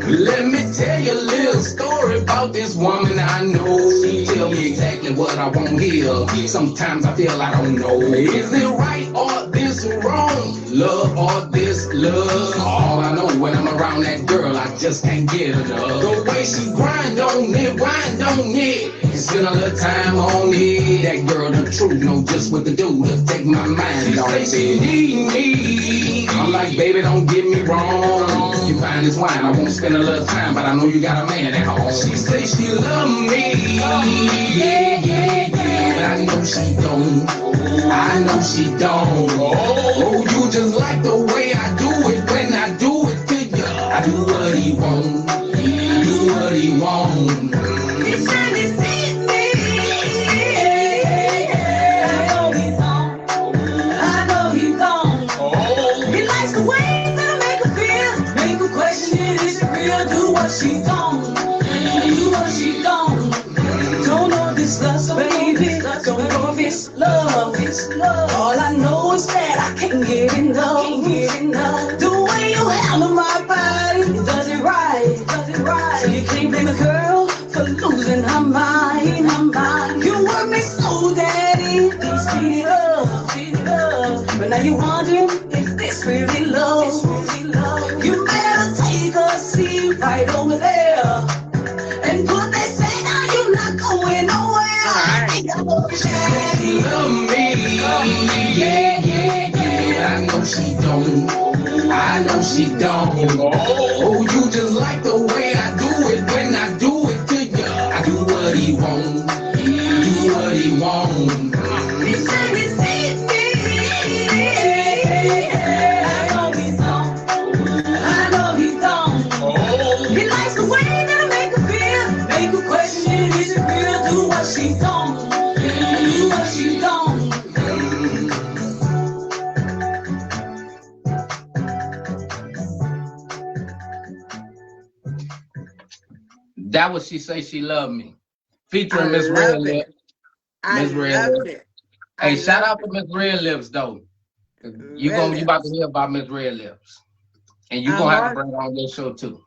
Let me tell you a little story about this woman I know. She tell me exactly what I want to hear. Sometimes I feel I don't know. Is it right or this wrong? Love or this love? All I know when I'm around that girl, I just can't get enough. The way she grind on it, and spend a little time on it. That girl, the truth, know just what to do to take my mind. She say she need me. I'm like, baby, don't get me wrong. You find this wine, I won't spend a little time, but I know you got a man at home. She say she love me, yeah, yeah, yeah. But I know she don't, I know she don't. Oh, you just like the way I do it when I do it to you. I do what he want, do what he want. He said he sees me, I know he's on, I know he's on. He likes the way that I make her feel, make her question it, is it real? Do what she don't, do what she don't. Don't know this lust, baby, don't know if it's love. All I know is that I can't get enough. The way you handle my body, it does it right. So you can't blame a girl for losing her mind. You work me so daddy, please speed it up. But now you wondering if this really love. You better take a seat right over there and put that thing on. You're not going nowhere. She love me, yeah, yeah, yeah. I know she don't, I know she don't. Oh, you just like the way I do it when I do it to you. I do what he want, do what he want. He said he sees me, I know he's on, I know he's on. He likes the way that I make her feel, make her question it, is it real? Do what she's on, do what she don't. That was She Say She Love Me, I featuring Miss Red love Lips. it. I Miss Red loved Lips. it. I Hey, shout loved out to Miss Red Lips though. You it. about to hear about Miss Red Lips, and you gonna have to Mar, bring her on your show too.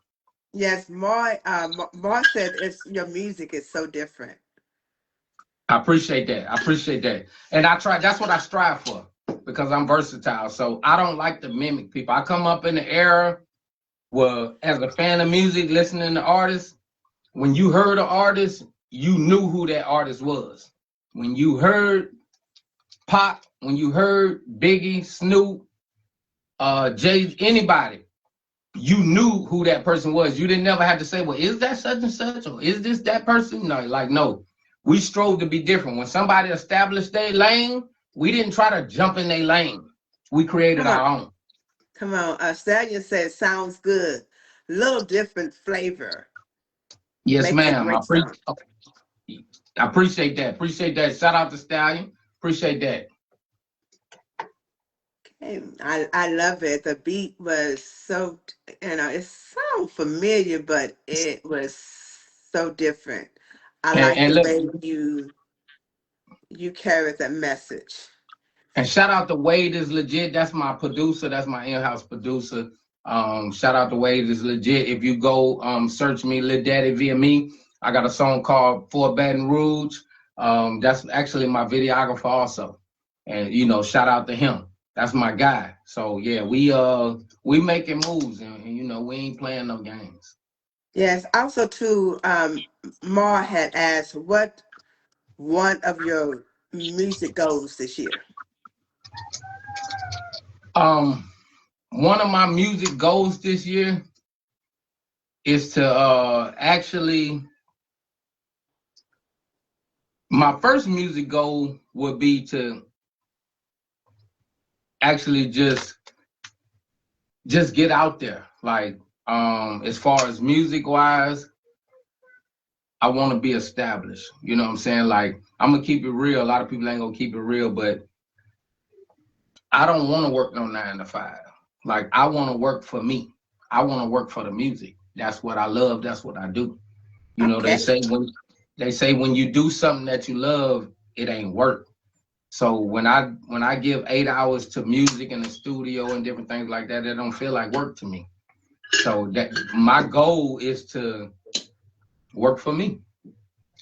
yes, Mar said it's your music is so different. I appreciate that. I appreciate that, and I try. That's what I strive for because I'm versatile. So I don't like to mimic people. I come up in the era where, as a fan of music, listening to artists, when you heard an artist, you knew who that artist was. When you heard Pop, when you heard Biggie, Snoop, Jay, anybody, you knew who that person was. You didn't never have to say, well, is that such and such, or is this that person? No, like, no. We strove to be different. When somebody established their lane, we didn't try to jump in their lane. We created Come on, our own. come on. Stallion says sounds good. Little different flavor. Yes, Makes a ma'am. great song. I appreciate that. Appreciate that. Shout out to Stallion. Appreciate that. And I love it. The beat was so, it sounds familiar, but it was so different. I like And the look, way you carry that message. and shout out to Wade is legit. That's my producer. That's my in-house producer. Shout out to Wade is legit. If you go search me, Lil Daddy via me, I got a song called For Baton Rouge. That's actually my videographer also. And shout out to him. That's my guy. So yeah, we making moves and we ain't playing no games. Yes. Also, too, Mar had asked, what one of your music goals this year? One of my music goals this year is to actually, my first music goal would be to actually just get out there. Like, As far as music wise, I want to be established. You know what I'm saying? Like, I'm gonna keep it real. A lot of people ain't gonna keep it real, but I don't want to work no 9 to 5. Like, I want to work for me. I want to work for the music. That's what I love. That's what I do. You know, Okay. they say when you do something that you love, it ain't work. So when I give 8 hours to music in the studio and different things like that, it don't feel like work to me. So that my goal is to work for me.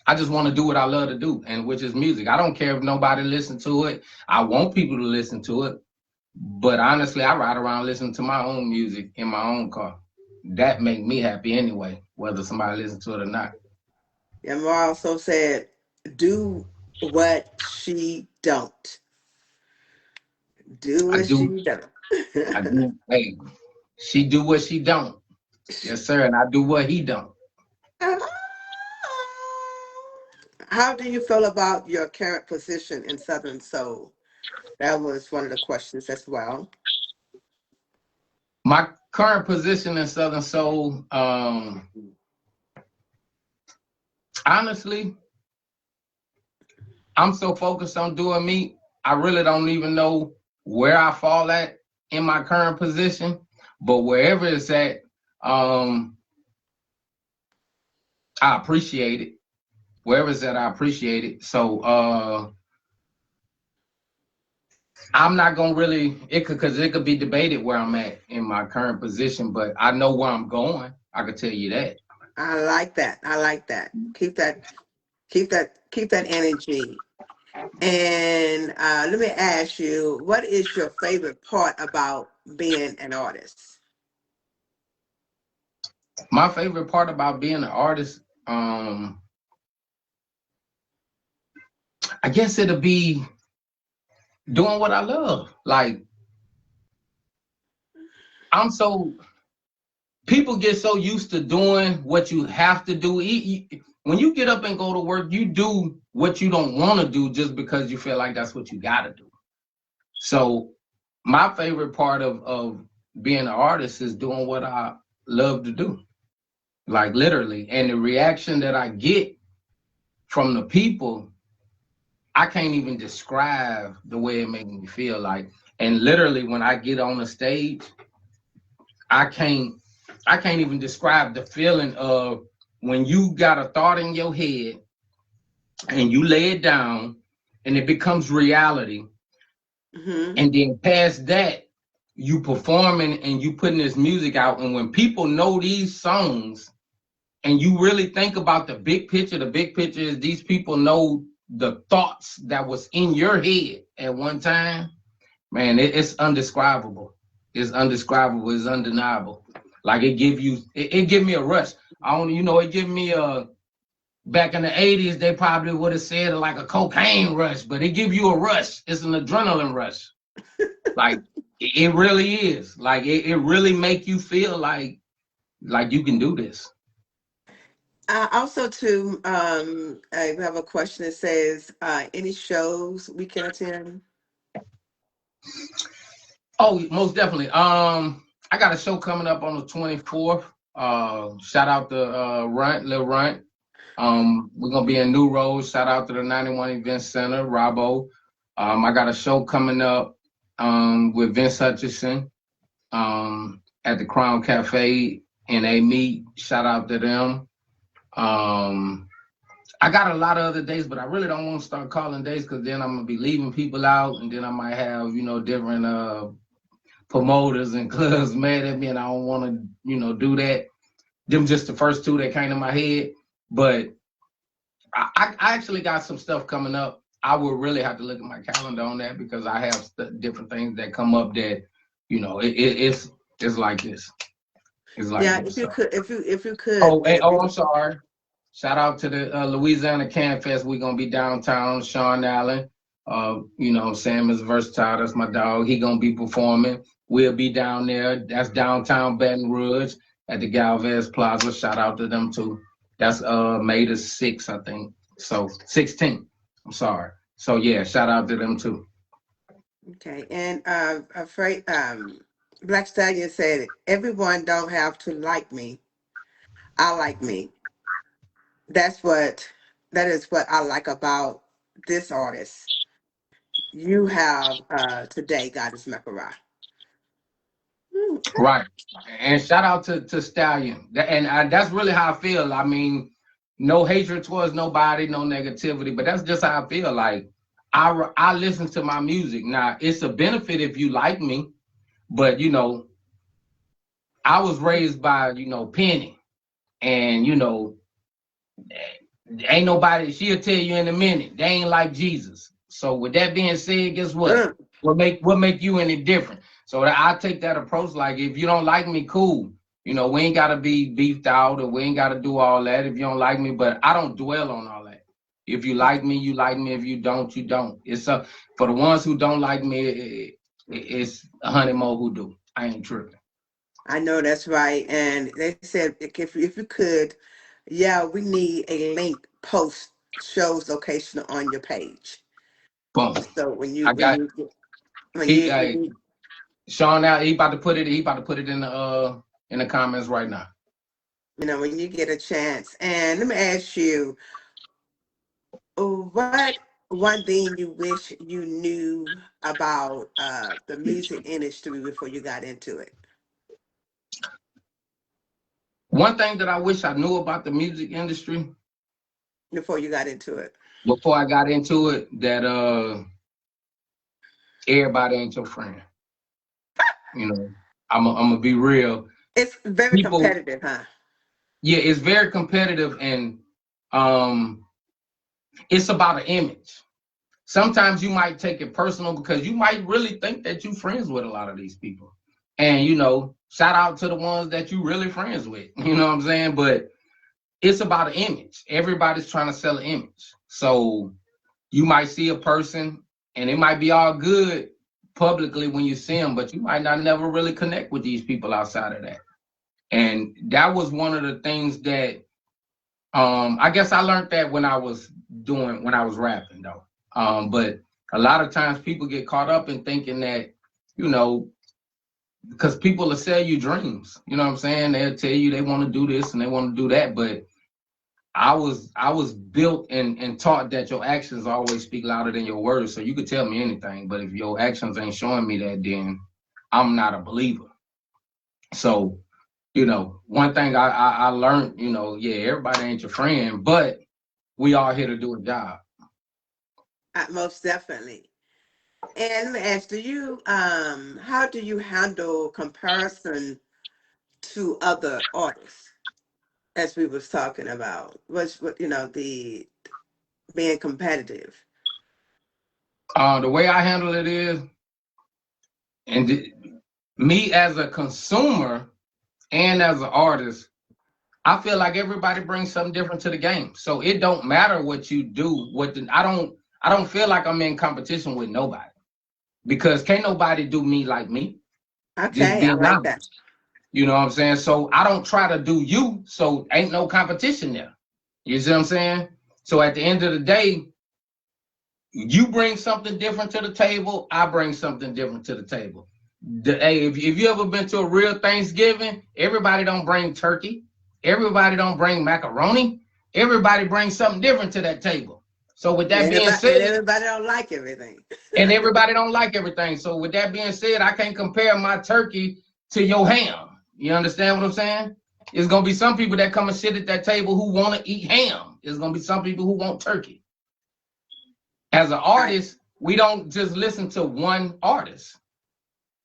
I just want to do what I love to do, and which is music. I don't care if nobody listens to it. I want people to listen to it. But honestly, I ride around listening to my own music in my own car. That make me happy anyway, whether somebody listens to it or not. And Ma also said, do what she don't. Do I what she do, don't. I do. Hey, she do what she don't. Yes, sir. And I do what he don't. How do you feel about your current position in Southern Soul? That was one of the questions as well. My current position in Southern Soul, honestly, I'm so focused on doing me, I really don't even know where I fall at in my current position. But wherever it's at, I appreciate it. Wherever it's at, I appreciate it. So I'm not gonna really because it could be debated where I'm at in my current position, but I know where I'm going. I could tell you that. I like that. I like that. Keep that energy. And let me ask you, what is your favorite part about being an artist? My favorite part about being an artist, I guess it'll be doing what I love. Like I'm so people get so used to doing what you have to do. When you get up and go to work, you do what you don't want to do just because you feel like that's what you got to do. So my favorite part of being an artist is doing what I love to do, like literally. And the reaction that I get from the people, I can't even describe the way it makes me feel. Like, and literally when I get on the stage, I can't even describe the feeling of when you got a thought in your head and you lay it down and it becomes reality. Mm-hmm. And then past that, you performing and you putting this music out. And when people know these songs and you really think about the big picture is these people know the thoughts that was in your head at one time. Man, it's undescribable. It's undescribable. It's undeniable. Like it give me a rush. I don't, it give me a, back in the 80s, they probably would have said like a cocaine rush, but it give you a rush. It's an adrenaline rush. Like it really is. Like it really make you feel like you can do this. Also, too, I have a question that says, any shows we can attend? Oh, most definitely. I got a show coming up on the 24th. Shout out to Lil Runt. We're gonna be in New Road. Shout out to the 91 Event Center, Robbo. I got a show coming up with Vince Hutchinson at the Crown Cafe in A Meet. Shout out to them. I got a lot of other days, but I really don't want to start calling days because then I'm gonna be leaving people out, and then I might have different promoters and clubs mad at me, and I don't want to do that. Them just the first two that came to my head, but I actually got some stuff coming up. I would really have to look at my calendar on that because I have different things that come up that it's like this. It's like Yeah, this. if you could, Oh, I'm sorry. Shout out to the Louisiana Can Fest. We're gonna be downtown. Sean Allen, Sam is versatile. That's my dog. He gonna be performing. We'll be down there. That's downtown Baton Rouge at the Galvez Plaza. Shout out to them too. That's May the 6th, I think. So 16th. I'm sorry. So yeah, shout out to them too. Okay, and afraid Black Stallion said, "Everyone don't have to like me. I like me." That's what that is what I like about this artist. You have today, Goddess Mekara. Okay. Right. And shout out to Stallion. That's really how I feel. I mean, no hatred towards nobody, no negativity, but that's just how I feel. Like, I listen to my music. Now, it's a benefit if you like me, but, I was raised by, Penny. And, ain't nobody, she'll tell you in a minute, they ain't like Jesus. So with that being said, guess what? Mm. What make you any different? So I take that approach. Like, if you don't like me, cool. We ain't gotta be beefed out, or we ain't gotta do all that if you don't like me. But I don't dwell on all that. If you like me, you like me. If you don't, you don't. It's for the ones who don't like me, it's 100 more who do. I ain't tripping. I know that's right. And they said if you could, yeah, we need a link post shows location on your page. Boom. So when you I when got you when he. you when you Sean out. He about to put it. He about to put it in the comments right now. when you get a chance. And let me ask you, what one thing you wish you knew about the music industry before you got into it? One thing that I wish I knew about the music industry Before you got into it. before I got into it, that everybody ain't your friend. I'm gonna be real. It's very People, competitive, huh? yeah, it's very competitive, and um, it's about an image. Sometimes you might take it personal because you might really think that you're friends with a lot of these people. And shout out to the ones that you really friends with. You know what I'm saying? But it's about an image. Everybody's trying to sell an image. So you might see a person and it might be all good publicly when you see them, but you might not never really connect with these people outside of that. And that was one of the things that I guess I learned that when I was rapping though. But a lot of times people get caught up in thinking that, because people will sell you dreams. You know what I'm saying? They'll tell you they want to do this and they want to do that, but I was built and taught that your actions always speak louder than your words. So you could tell me anything, but if your actions ain't showing me that, then I'm not a believer. So, one thing I learned, yeah, everybody ain't your friend, but we all here to do a job. Most definitely. And let me ask, how do you handle comparison to other artists, as we was talking about? What the being competitive. The way I handle it is, me as a consumer and as an artist, I feel like everybody brings something different to the game. So it don't matter what you do. I don't feel like I'm in competition with nobody, because can't nobody do me like me. Just Okay, I being like that. honest. You know what I'm saying? So I don't try to do you. So ain't no competition there. You see what I'm saying? So at the end of the day, you bring something different to the table. I bring something different to the table. Hey, if you ever been to a real Thanksgiving, everybody don't bring turkey. Everybody don't bring macaroni. Everybody brings something different to that table. So with that being And said, everybody don't like everything. and everybody don't like everything. So with that being said, I can't compare my turkey to your ham. You understand what I'm saying? It's gonna be some people that come and sit at that table who want to eat ham. It's gonna be some people who want turkey. As an Right. artist, we don't just listen to one artist.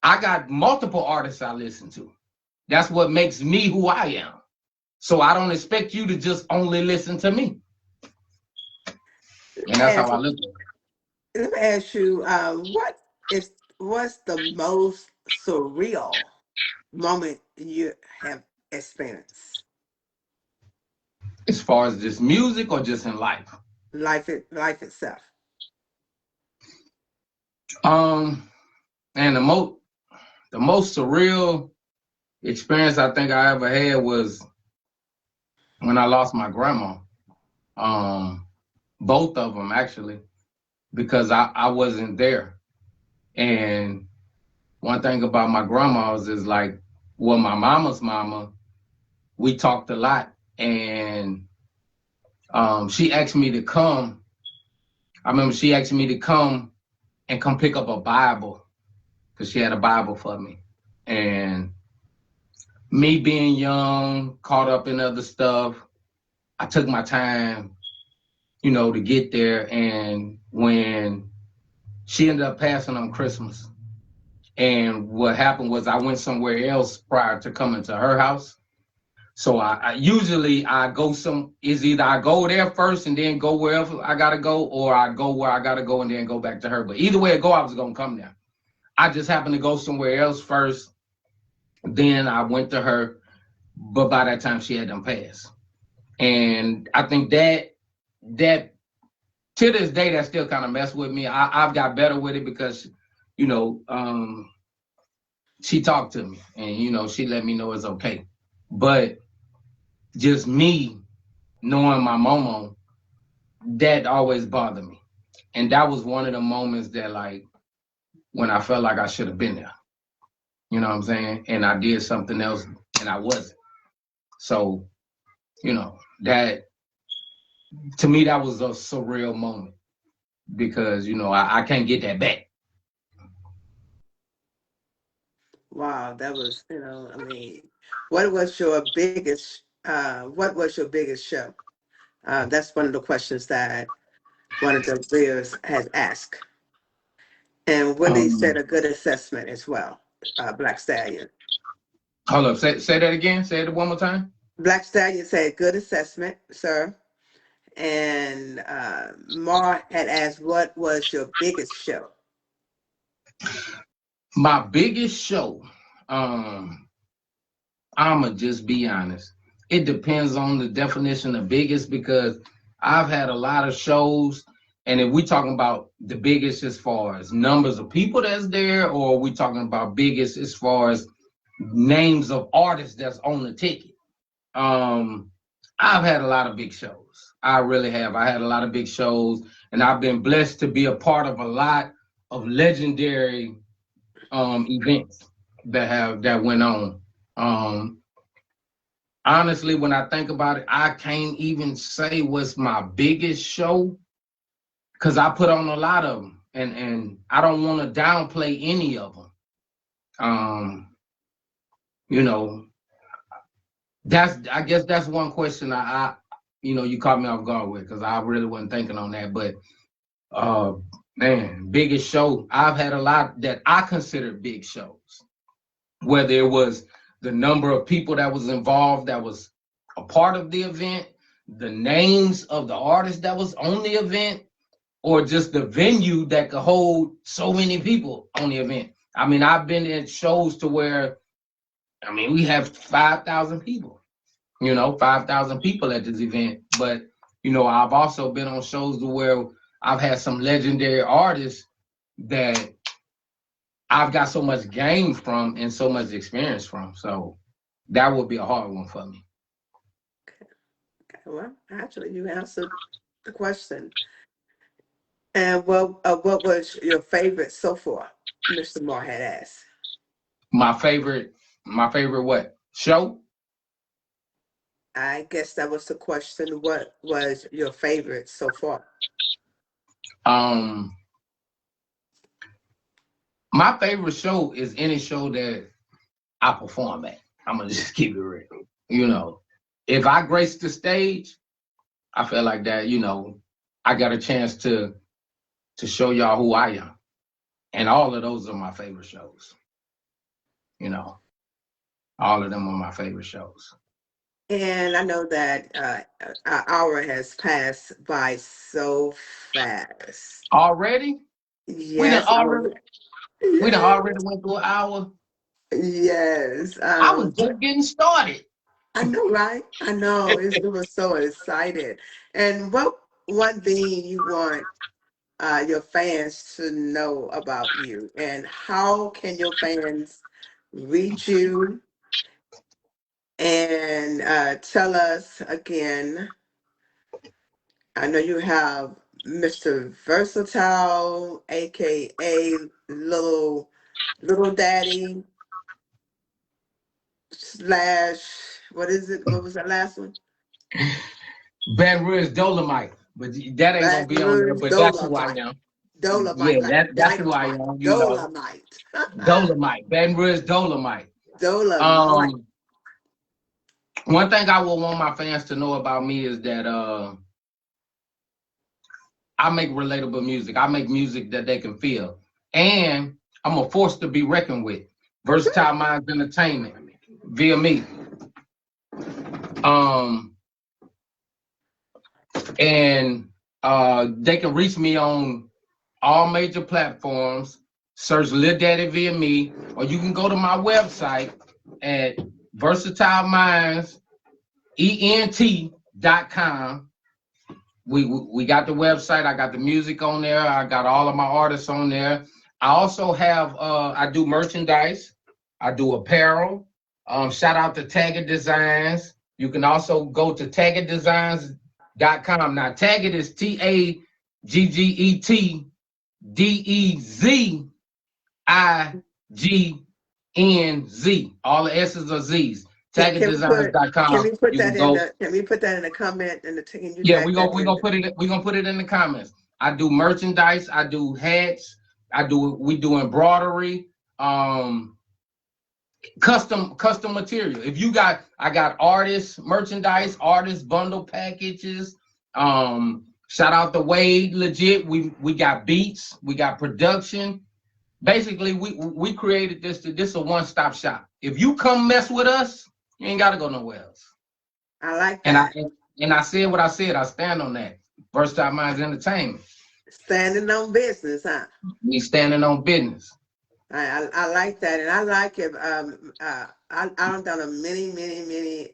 I got multiple artists I listen to. That's what makes me who I am. So I don't expect you to just only listen to me. And that's how And I look at it. let me ask you, what's the most surreal moment you have experienced? As far as just music or just in life. Life itself. And the most surreal experience I think I ever had was when I lost my grandma. Both of them actually, because I wasn't there. And one thing about my grandmas is like, well, my mama's mama, we talked a lot, and she asked me to come. I remember she asked me to come pick up a Bible because she had a Bible for me. And me being young, caught up in other stuff, I took my time, to get there. And when she ended up passing on Christmas, and what happened was I went somewhere else prior to coming to her house. So I usually is either I go there first and then go wherever I gotta go, or I go where I gotta go and then go back to her. But either way it go, I was gonna come there. I just happened to go somewhere else first. Then I went to her, but by that time she had done passed. And I think that to this day that still kind of mess with me. I've got better with it because, she talked to me and she let me know it's okay. But just me knowing my mama, that always bothered me. And that was one of the moments that, like, when I felt like I should have been there. You know what I'm saying? And I did something else and I wasn't. So, that, to me, that was a surreal moment because, I can't get that back. Wow, that was, I mean, what was your biggest show? That's one of the questions that one of the viewers has asked. And Willie said Um, a good assessment as well, Black Stallion. Hold up, say that again. Say it one more time. Black Stallion said good assessment, sir. And Mar had asked, what was your biggest show? My biggest show, I'ma just be honest. It depends on the definition of biggest because I've had a lot of shows, and if we talking about the biggest as far as numbers of people that's there, or we talking about biggest as far as names of artists that's on the ticket. I've had a lot of big shows. I really have. I had a lot of big shows, and I've been blessed to be a part of a lot of legendary events that went on. Um, Honestly, when I think about it, I can't even say what's my biggest show because I put on a lot of them, and I don't want to downplay any of them. Um, you know, I guess that's one question you caught me off guard with because I really wasn't thinking on that. But uh, man, biggest show I've had a lot that I considered big shows, whether it was the number of people that was involved that was a part of the event, the names of the artists that was on the event, or just the venue that could hold so many people on the event. I mean, I've been in shows to where, we have 5,000 people, 5,000 people at this event. But, I've also been on shows to where I've had some legendary artists that I've got so much game from and so much experience from. So that would be a hard one for me. Okay, well, actually, you answered the question. And what was your favorite so far? Mr. Moore had asked. My favorite what? Show? I guess that was the question. What was your favorite so far? Um, my favorite show is any show that I perform at. I'm gonna just keep it real. If I grace the stage, I feel like that, I got a chance to show y'all who I am. And all of those are my favorite shows. All of them are my favorite shows. And I know that our hour has passed by so fast. Already? We done Yes, already we done yes, already went through an hour. yes. I was just getting started. I know, right? I know. It was so excited. And what one thing you want your fans to know about you, and how can your fans reach you? And tell us again. I know you have Mr. Versatile, AKA Lil. Little Daddy slash, what is it? What was that last one? Baton Rouge Dolomite, but that ain't gonna Baton be on there. Rouge But that's who I Dolomite. am. Dolomite, Yeah, like that's who I dynamite. am. You know, Dolomite. Dolomite, Baton Rouge Dolomite. Dolomite. One thing I will want my fans to know about me is that I make relatable music. I make music that they can feel, and I'm a force to be reckoned with. Versatile Minds Entertainment via me. And they can reach me on all major platforms. Search Lil Daddy via me, or you can go to my website at versatilemindsent.com. We got the website. I got the music on there. I got all of my artists on there. I also have I do merchandise. I do apparel. Shout out to Tagged Designs. You can also go to taggeddesigns.com. Now Tagged is TAGGETDEZINZ. All the S's are Z's. Taggeddesigns.com. Can we put that in a comment in the can you Yeah, tag that we in? gonna put it in the comments. I do merchandise, I do hats, we do embroidery, custom material. If you got, I got artist merchandise, artist bundle packages. Shout out to Wade Legit. We got beats, we got production. Basically, we created this is a one-stop shop. If you come mess with us, you ain't gotta go nowhere else. I like that. And I said what I said. I stand on that. Versatile Minds Entertainment. Standing on business, huh? We standing on business. I like that, and I like it. I've done many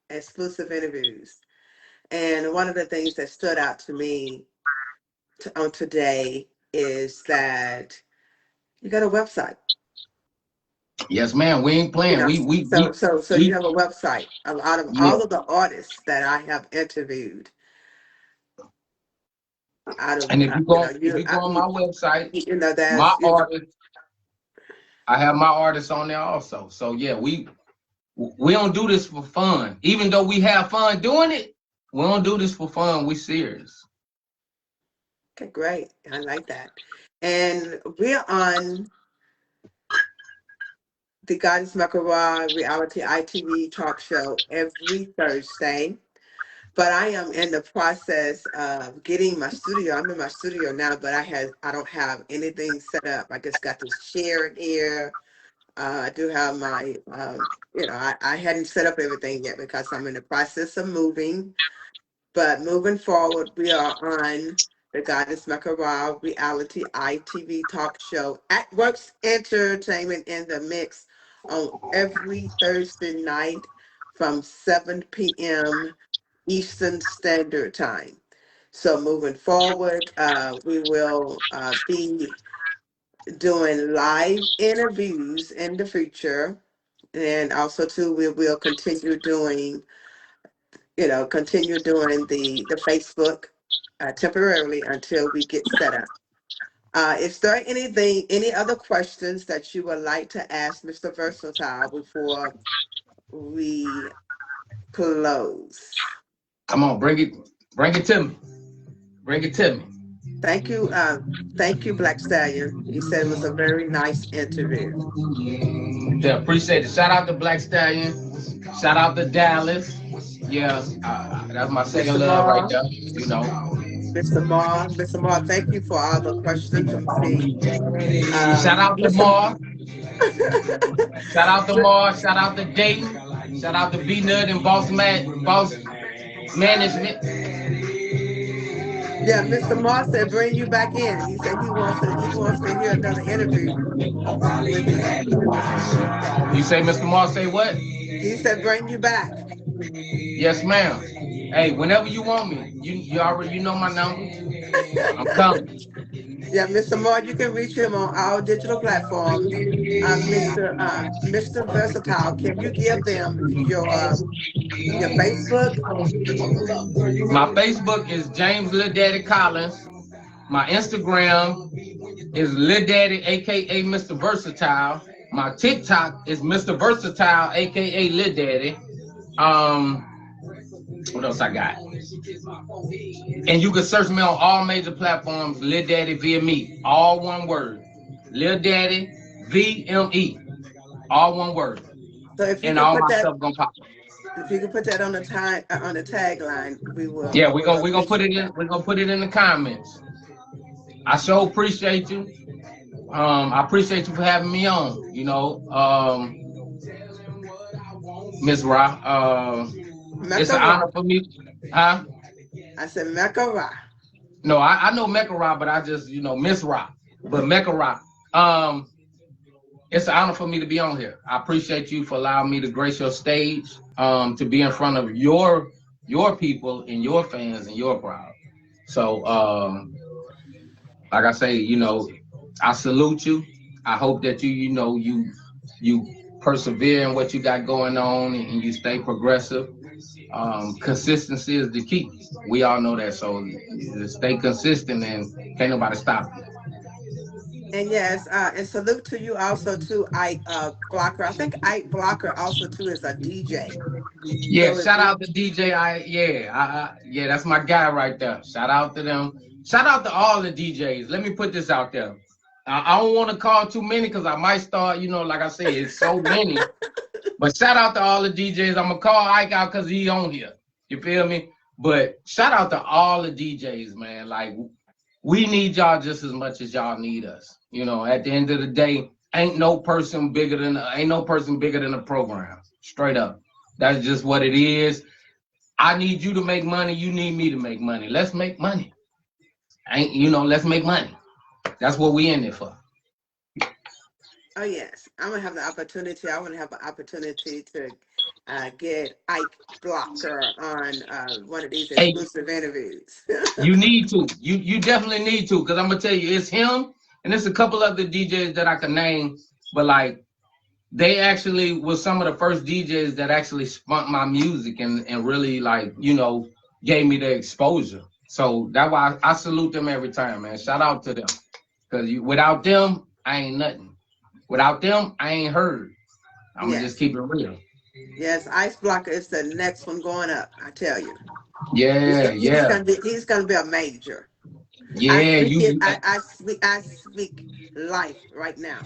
exclusive interviews, and one of the things that stood out to me on today is that you got a website. Yes, ma'am. We ain't playing. So you have a website. Out of all of the artists that I have interviewed, and if you go on my website, my artists, I have my artists on there also. So yeah, we don't do this for fun. Even though we have fun doing it, we don't do this for fun. We serious. Okay, great. I like that. And we're on the Goddess Makara reality ITV talk show every Thursday. But I am in the process of getting my studio. I'm in my studio now, but I don't have anything set up. I just got this chair in here. I do have my, I hadn't set up everything yet because I'm in the process of moving. But moving forward, we are on the Goddess Makara reality ITV talk show at Works Entertainment in the Mix on every Thursday night from 7 p.m. Eastern Standard Time. So moving forward, we will be doing live interviews in the future. And also too, we will continue doing the Facebook temporarily until we get set up. Is there any other questions that you would like to ask Mr. Versatile before we close? Come on, bring it to me. Bring it to me. Thank you, Black Stallion. You said it was a very nice interview. Yeah, appreciate it. Shout out to Black Stallion. Shout out to Dallas. Yeah, that's my second Mr. love Moore, right there. You know. Mr. Moore, thank you for all the questions. Shout out to Moore. Shout out to Moore. Shout out to Dayton. Shout out to B Nut and Boss Management. Yeah, Mr. Moore said bring you back in. He said he wants to hear another interview with you. You say Mr. Moore say what? He said bring you back. Yes, ma'am. Hey, whenever you want me, you already know my number. I'm coming. Yeah, Mr. Moore, you can reach him on all digital platforms. Mr. Versatile, can you give them your Facebook? My Facebook is James Lil Daddy Collins. My Instagram is Lil Daddy AKA Mr Versatile. My TikTok is Mr Versatile AKA Lil Daddy. What else I got? And you can search me on all major platforms, Lil Daddy VME, all one word. Lil Daddy VME, all one word. So if you And can all put my that, stuff gonna pop up. if you can put that on the on the tagline, we will. Yeah, We'll we gonna put it appreciate in. that. We're gonna put it in the comments. I so appreciate you. I appreciate you for having me on. You know, Miss Ra. It's an Mekara. honor for me. Huh? I said Mekara. No, I know Mecca Ra, but I just Miss Ra. But Mecca Ra. Um, it's an honor for me to be on here. I appreciate you for allowing me to grace your stage. To be in front of your people and your fans and your crowd. So, like I say, I salute you. I hope that you persevere in what you got going on and you stay progressive. Consistency is the key. We all know that. So stay consistent and can't nobody stop you. And yes, and salute to you also too, Ike Blocker. I think Ike Blocker also too is a DJ. Yeah, So if shout you, out to DJ. Yeah, that's my guy right there. Shout out to them. Shout out to all the DJs. Let me put this out there. I don't want to call too many because I might start, like I said, it's so many. But shout out to all the DJs. I'm gonna call Ike out because he on here. You feel me? But shout out to all the DJs, man. Like we need y'all just as much as y'all need us. At the end of the day, ain't no person bigger than the program. Straight up. That's just what it is. I need you to make money. You need me to make money. Let's make money. Let's make money. That's what we in there for. oh yes, I'm gonna have the opportunity. I want to have an opportunity to get Ike Blocker on one of these Hey, exclusive interviews. you need to. You definitely need to, because I'm gonna tell you, it's him and there's a couple other DJs that I can name, but like they actually was some of the first DJs that actually spun my music and really gave me the exposure. So that's why I salute them every time, man. Shout out to them. Because without them, I ain't nothing. Without them, I ain't heard. I'm going to just Yes, keep it real. yes, Ice Blocker is the next one going up. I tell you, Yeah, yeah. he's gonna be a major. I Yeah, speak it. I speak life right now.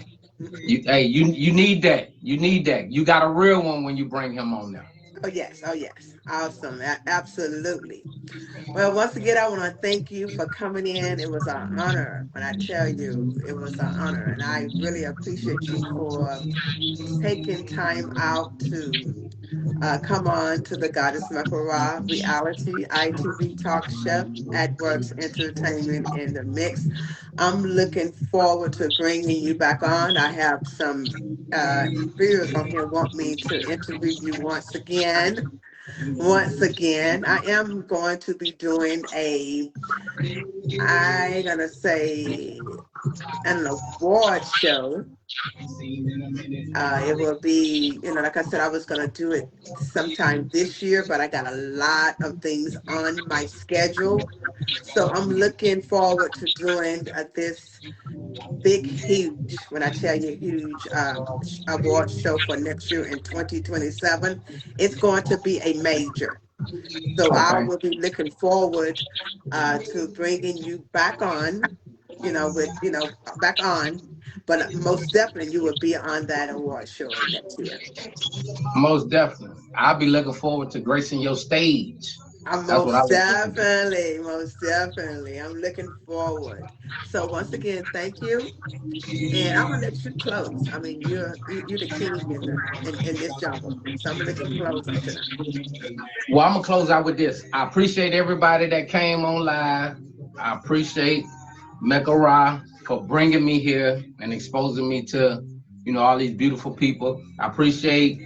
you need that. You need that. You got a real one when you bring him on there. Oh yes, awesome, absolutely. Well, once again, I want to thank you for coming in. It was an honor. When I tell you, it was an honor, and I really appreciate you for taking time out to come on to the Goddess Makara reality ITV talk show at Works Entertainment in the Mix. I'm looking forward to bringing you back on. I have some viewers on here want me to interview you once again. Once again, I am going to be doing I'm gonna say an award show. It will be, like I said, I was gonna do it sometime this year, but I got a lot of things on my schedule. So I'm looking forward to doing this big, huge, when I tell you huge, award show for next year in 2027. It's going to be a major. So I Okay. will be looking forward to bringing you back on, back on. But most definitely, you will be on that award show next year. Most definitely. I'll be looking forward to gracing your stage. I'm That's what I was looking for. most definitely. I'm looking forward. So once again, thank you, and I'm gonna let you close. I mean, you're the king in this jungle, so I'm gonna let you close out tonight. Well, I'm gonna close out with this. I appreciate everybody that came on live. I appreciate Mecca Ra for bringing me here and exposing me to, all these beautiful people. I appreciate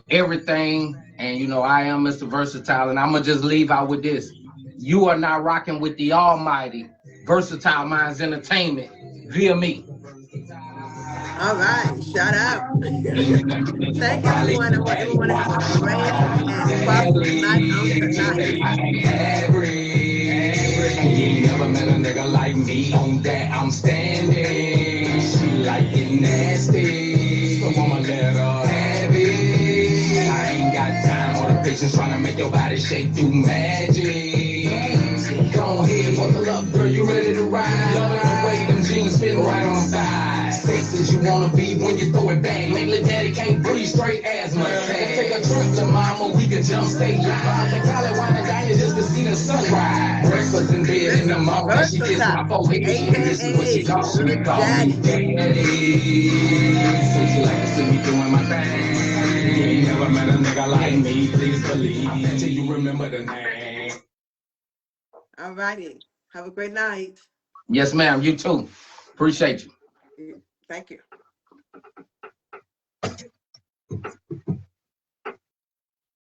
everything, and I am Mr. Versatile, and I'm gonna just leave out with this. You are not rocking with the almighty Versatile Minds Entertainment via me. All right, shut up. Thank everyone. I want everyone to have a great and prosperous night on tonight. never met a nigga like me. On that I'm standing. She like it nasty, so I'ma let her have it. I ain't got time or the patience trying to make your body shake through magic. Go ahead, buckle up, girl, you ready to ride? Loving the way them jeans fit right on side. Safe as you wanna be when you throw it back. Lately, daddy can't breathe, straight asthma. Take a trip to mama, we can jump state line. The Cali wine and dine just to see the sunrise. Breakfast in bed in the morning, she kisses my Versatile, forehead. This is what she AKA calls me, Lil call me Daddy. daddy. Said she like to see me doing my thing. You ain't never met a nigga like me, please believe. I bet you remember the name. All righty. Have a great night. Yes, ma'am. You too. Appreciate you. Thank you.